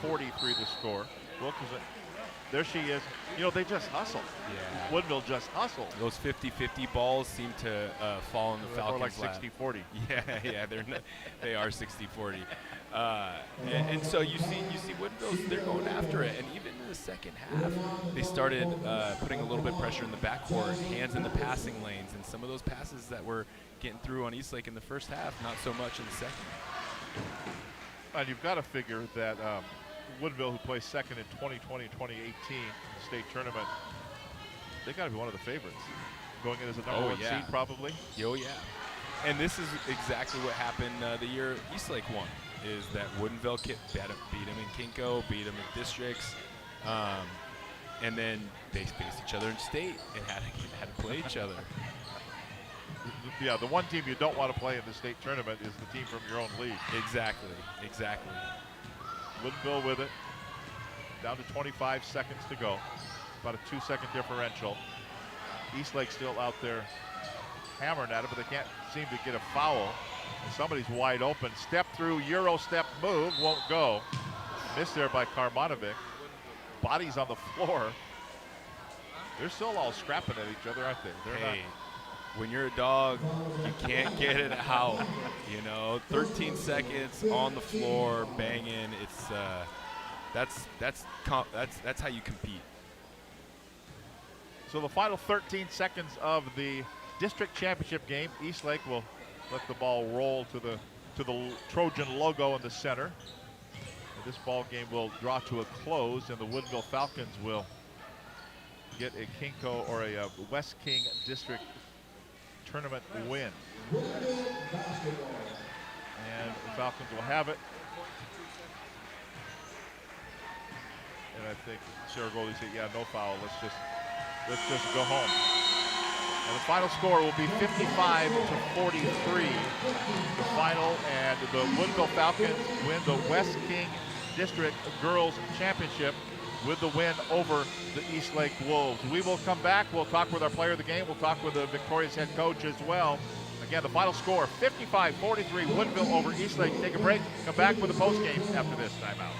53-43 the score. Wilkerson, there she is. They just hustle. Yeah. Woodinville just hustled. Those 50-50 balls seem to fall in the Falcons' lap. Or like 60-40. Yeah, they are 60-40. And so you see Woodinville, they're going after it. And even in the second half, they started putting a little bit of pressure in the backcourt, hands in the passing lanes, and some of those passes that were getting through on Eastlake in the first half, not so much in the second. And you've got to figure that Woodinville, who plays second in 2020-2018 state tournament, they got to be one of the favorites. Going in as a number one seed, probably. Oh, yeah. And this is exactly what happened the year Eastlake won, is that Woodinville beat them in Kinko, beat them in districts, and then they faced each other in state and had to play each other. Yeah, the one team you don't want to play in the state tournament is the team from your own league. Exactly. Woodinville with it. Down to 25 seconds to go. About a 2-second differential. Eastlake still out there hammering at it, but they can't seem to get a foul. And somebody's wide open. Step through, Euro step move, won't go. Missed there by Karmanovic. Bodies on the floor. They're still all scrapping at each other, aren't they? When you're a dog, you can't get it out. 13 seconds on the floor, banging. That's how you compete. So the final 13 seconds of the district championship game, Eastlake will let the ball roll to the Trojan logo in the center. And this ball game will draw to a close, and the Woodinville Falcons will get a Kinko or a Wes-King district tournament win. And the Falcons will have it. And I think Sarah Goldie said, yeah, no foul. Let's just go home. And the final score will be 55-43. The final, and the Woodinville Falcons win the Wes-King District Girls Championship with the win over the Eastlake Wolves. We will come back. We'll talk with our player of the game. We'll talk with the victorious head coach as well. Again, the final score, 55-43, Woodinville over Eastlake. Take a break. Come back with the post game after this timeout.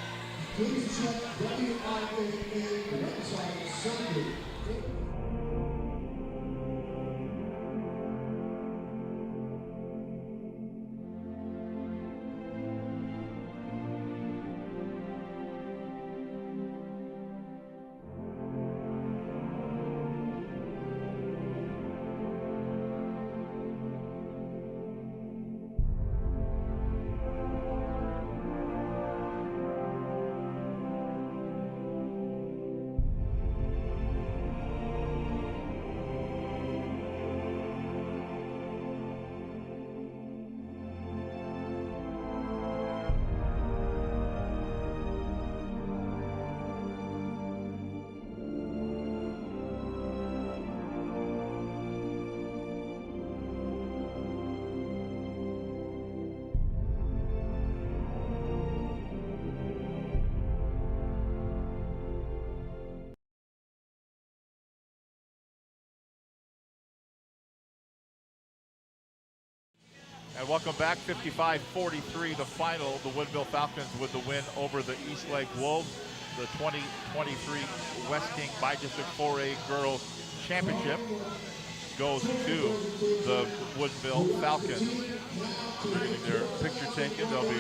And welcome back, 55-43, the final. The Woodinville Falcons with the win over the Eastlake Wolves. The 2023 Wes-King Bi-District 4A Girls Championship goes to the Woodinville Falcons. They're getting their picture taken. They'll be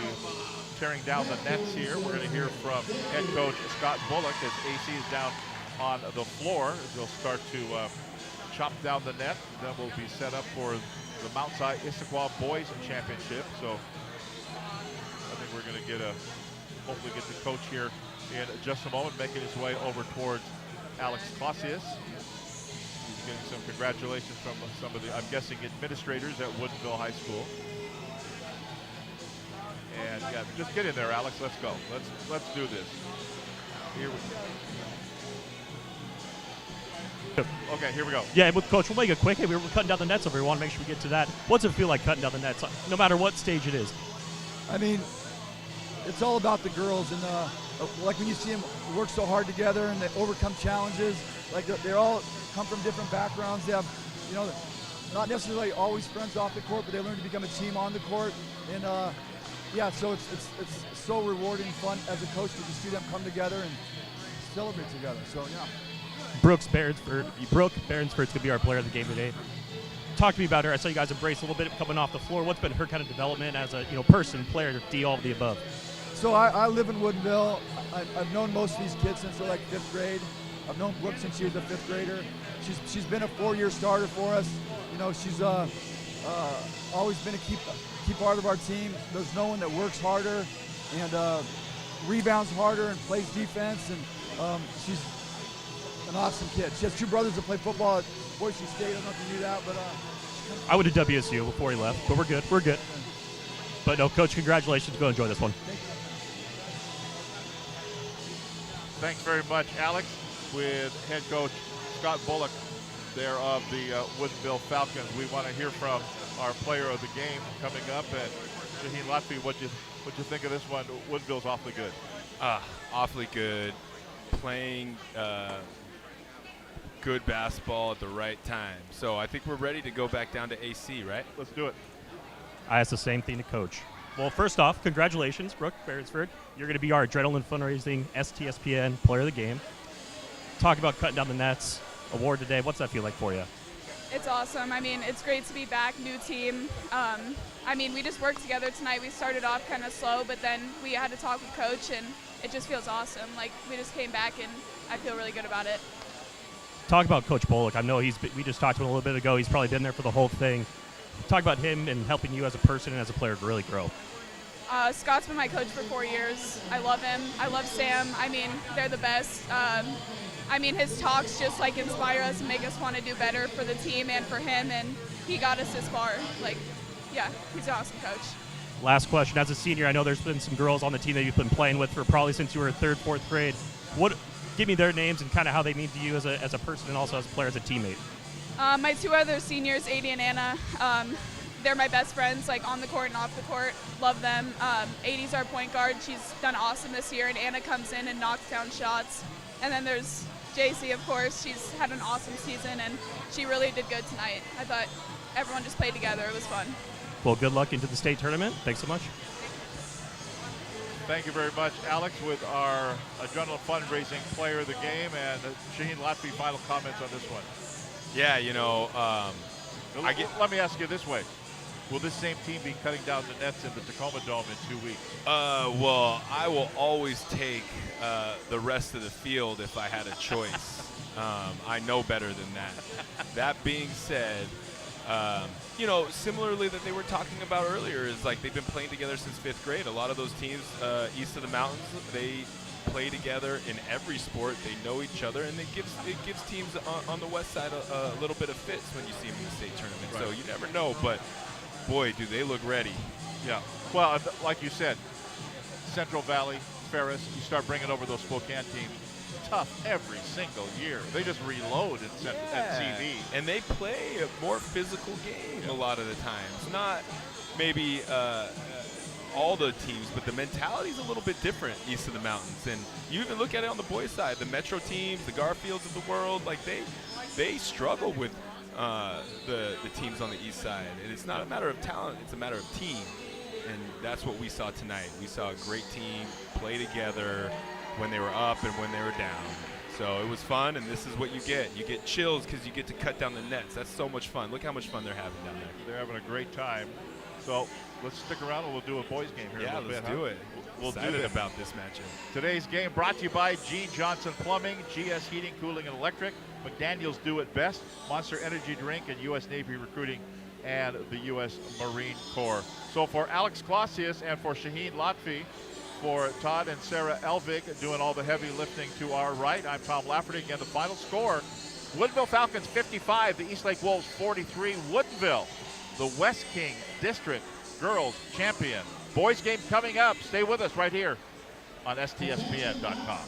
tearing down the nets here. We're going to hear from head coach Scott Bullock as AC is down on the floor. They'll start to chop down the net. Then we'll be set up for the Mount Si Issaquah Boys Championship. So I think we're going to hopefully get the coach here in just a moment, making his way over towards Alex Clausius. He's getting some congratulations from some of the, I'm guessing, administrators at Woodinville High School. And yeah, just get in there, Alex. Let's go. Let's do this. Here we go. Okay, here we go. Yeah, with Coach, we'll make it quick. Hey, we're cutting down the nets over here. We want to make sure we get to that. What's it feel like cutting down the nets, no matter what stage it is? I mean, it's all about the girls, and like when you see them work so hard together and they overcome challenges. Like they all come from different backgrounds. They have, not necessarily always friends off the court, but they learn to become a team on the court. And yeah, so it's so rewarding, fun as a coach to just see them come together and celebrate together. So yeah. Brooke Behrensford's going to be our player of the game today. Talk to me about her. I saw you guys embrace a little bit coming off the floor. What's been her kind of development as a person, player, D, all of the above? So I live in Woodinville. I've known most of these kids since they're like 5th grade. I've known Brooke since she was a 5th grader. She's been a 4-year starter for us. She's always been a key part of our team. There's no one that works harder and rebounds harder and plays defense. And she's an awesome kid. She has 2 brothers that play football at Boise State. I don't know if you knew that, but I would have WSU before he left, but we're good. We're good. But no, Coach, congratulations. Go enjoy this one. Thanks very much, Alex, with head coach Scott Bullock there of the Woodinville Falcons. We want to hear from our player of the game coming up. And Shaheen Lotfi, what'd you think of this one? Woodinville's awfully good. Awfully good. Playing good basketball at the right time. So I think we're ready to go back down to AC, right? Let's do it. I asked the same thing to Coach. Well, first off, congratulations, Brooke Behrensford. You're going to be our Adrenaline Fundraising STSPN Player of the Game. Talk about cutting down the nets award today. What's that feel like for you? It's awesome. I mean, it's great to be back, new team. I mean, we just worked together tonight. We started off kind of slow, but then we had to talk with Coach, and it just feels awesome. Like, we just came back, and I feel really good about it. Talk about Coach Bullock. I know we just talked to him a little bit ago. He's probably been there for the whole thing. Talk about him and helping you as a person and as a player to really grow. Scott's been my coach for 4 years. I love him. I love Sam. I mean, they're the best. I mean, his talks just like inspire us and make us want to do better for the team and for him, and he got us this far. Like, yeah, he's an awesome coach. Last question. As a senior, I know there's been some girls on the team that you've been playing with for probably since you were in 3rd, 4th grade. Give me their names and kind of how they mean to you as a person and also as a player, as a teammate. My 2 other seniors, Adie and Anna, they're my best friends, like on the court and off the court. Love them. Adie's our point guard. She's done awesome this year, and Anna comes in and knocks down shots. And then there's JC, of course. She's had an awesome season, and she really did good tonight. I thought everyone just played together. It was fun. Well, good luck into the state tournament. Thanks so much. Thank you very much, Alex, with our Adrenaline Fundraising Player of the Game. And Shaheen Lotfi, final comments on this one. Yeah, you know, let me ask you this way. Will this same team be cutting down the nets in the Tacoma Dome in 2 weeks? Well, I will always take the rest of the field if I had a choice. I know better than that. That being said, you know, similarly that they were talking about earlier is like they've been playing together since 5th grade. A lot of those teams east of the mountains, they play together in every sport. They know each other, and it gives teams on the west side a little bit of fits when you see them in the state tournament. Right. So you never know, but boy, do they look ready. Yeah. Well, like you said, Central Valley, Ferris, you start bringing over those Spokane teams. Tough every single year. They just reload at CV. And they play a more physical game a lot of the times. Not maybe all the teams, but the mentality's a little bit different east of the mountains. And you even look at it on the boys' side, the Metro teams, the Garfields of the world, like they struggle with the teams on the east side. And it's not a matter of talent, it's a matter of team. And that's what we saw tonight. We saw a great team play together when they were up and when they were down. So it was fun, and this is what you get. You get chills because you get to cut down the nets. That's so much fun. Look how much fun they're having down there. They're having a great time. So let's stick around and we'll do a boys game here yeah, in a little let's bit. do it. We'll do Excited this. about this matchup. Today's game brought to you by G. Johnson Plumbing, GS Heating, Cooling, and Electric, McDaniels Do It Best, Monster Energy Drink, and U.S. Navy Recruiting, and the U.S. Marine Corps. So for Alex Clausius and for Shaheen Lotfi, for Todd and Sarah Elvig doing all the heavy lifting to our right, I'm Tom Lafferty. Again, the final score, Woodinville Falcons 55, the Eastlake Wolves 43. Woodinville, the Wes-King District Girls Champion. Boys game coming up. Stay with us right here on STSPN.com.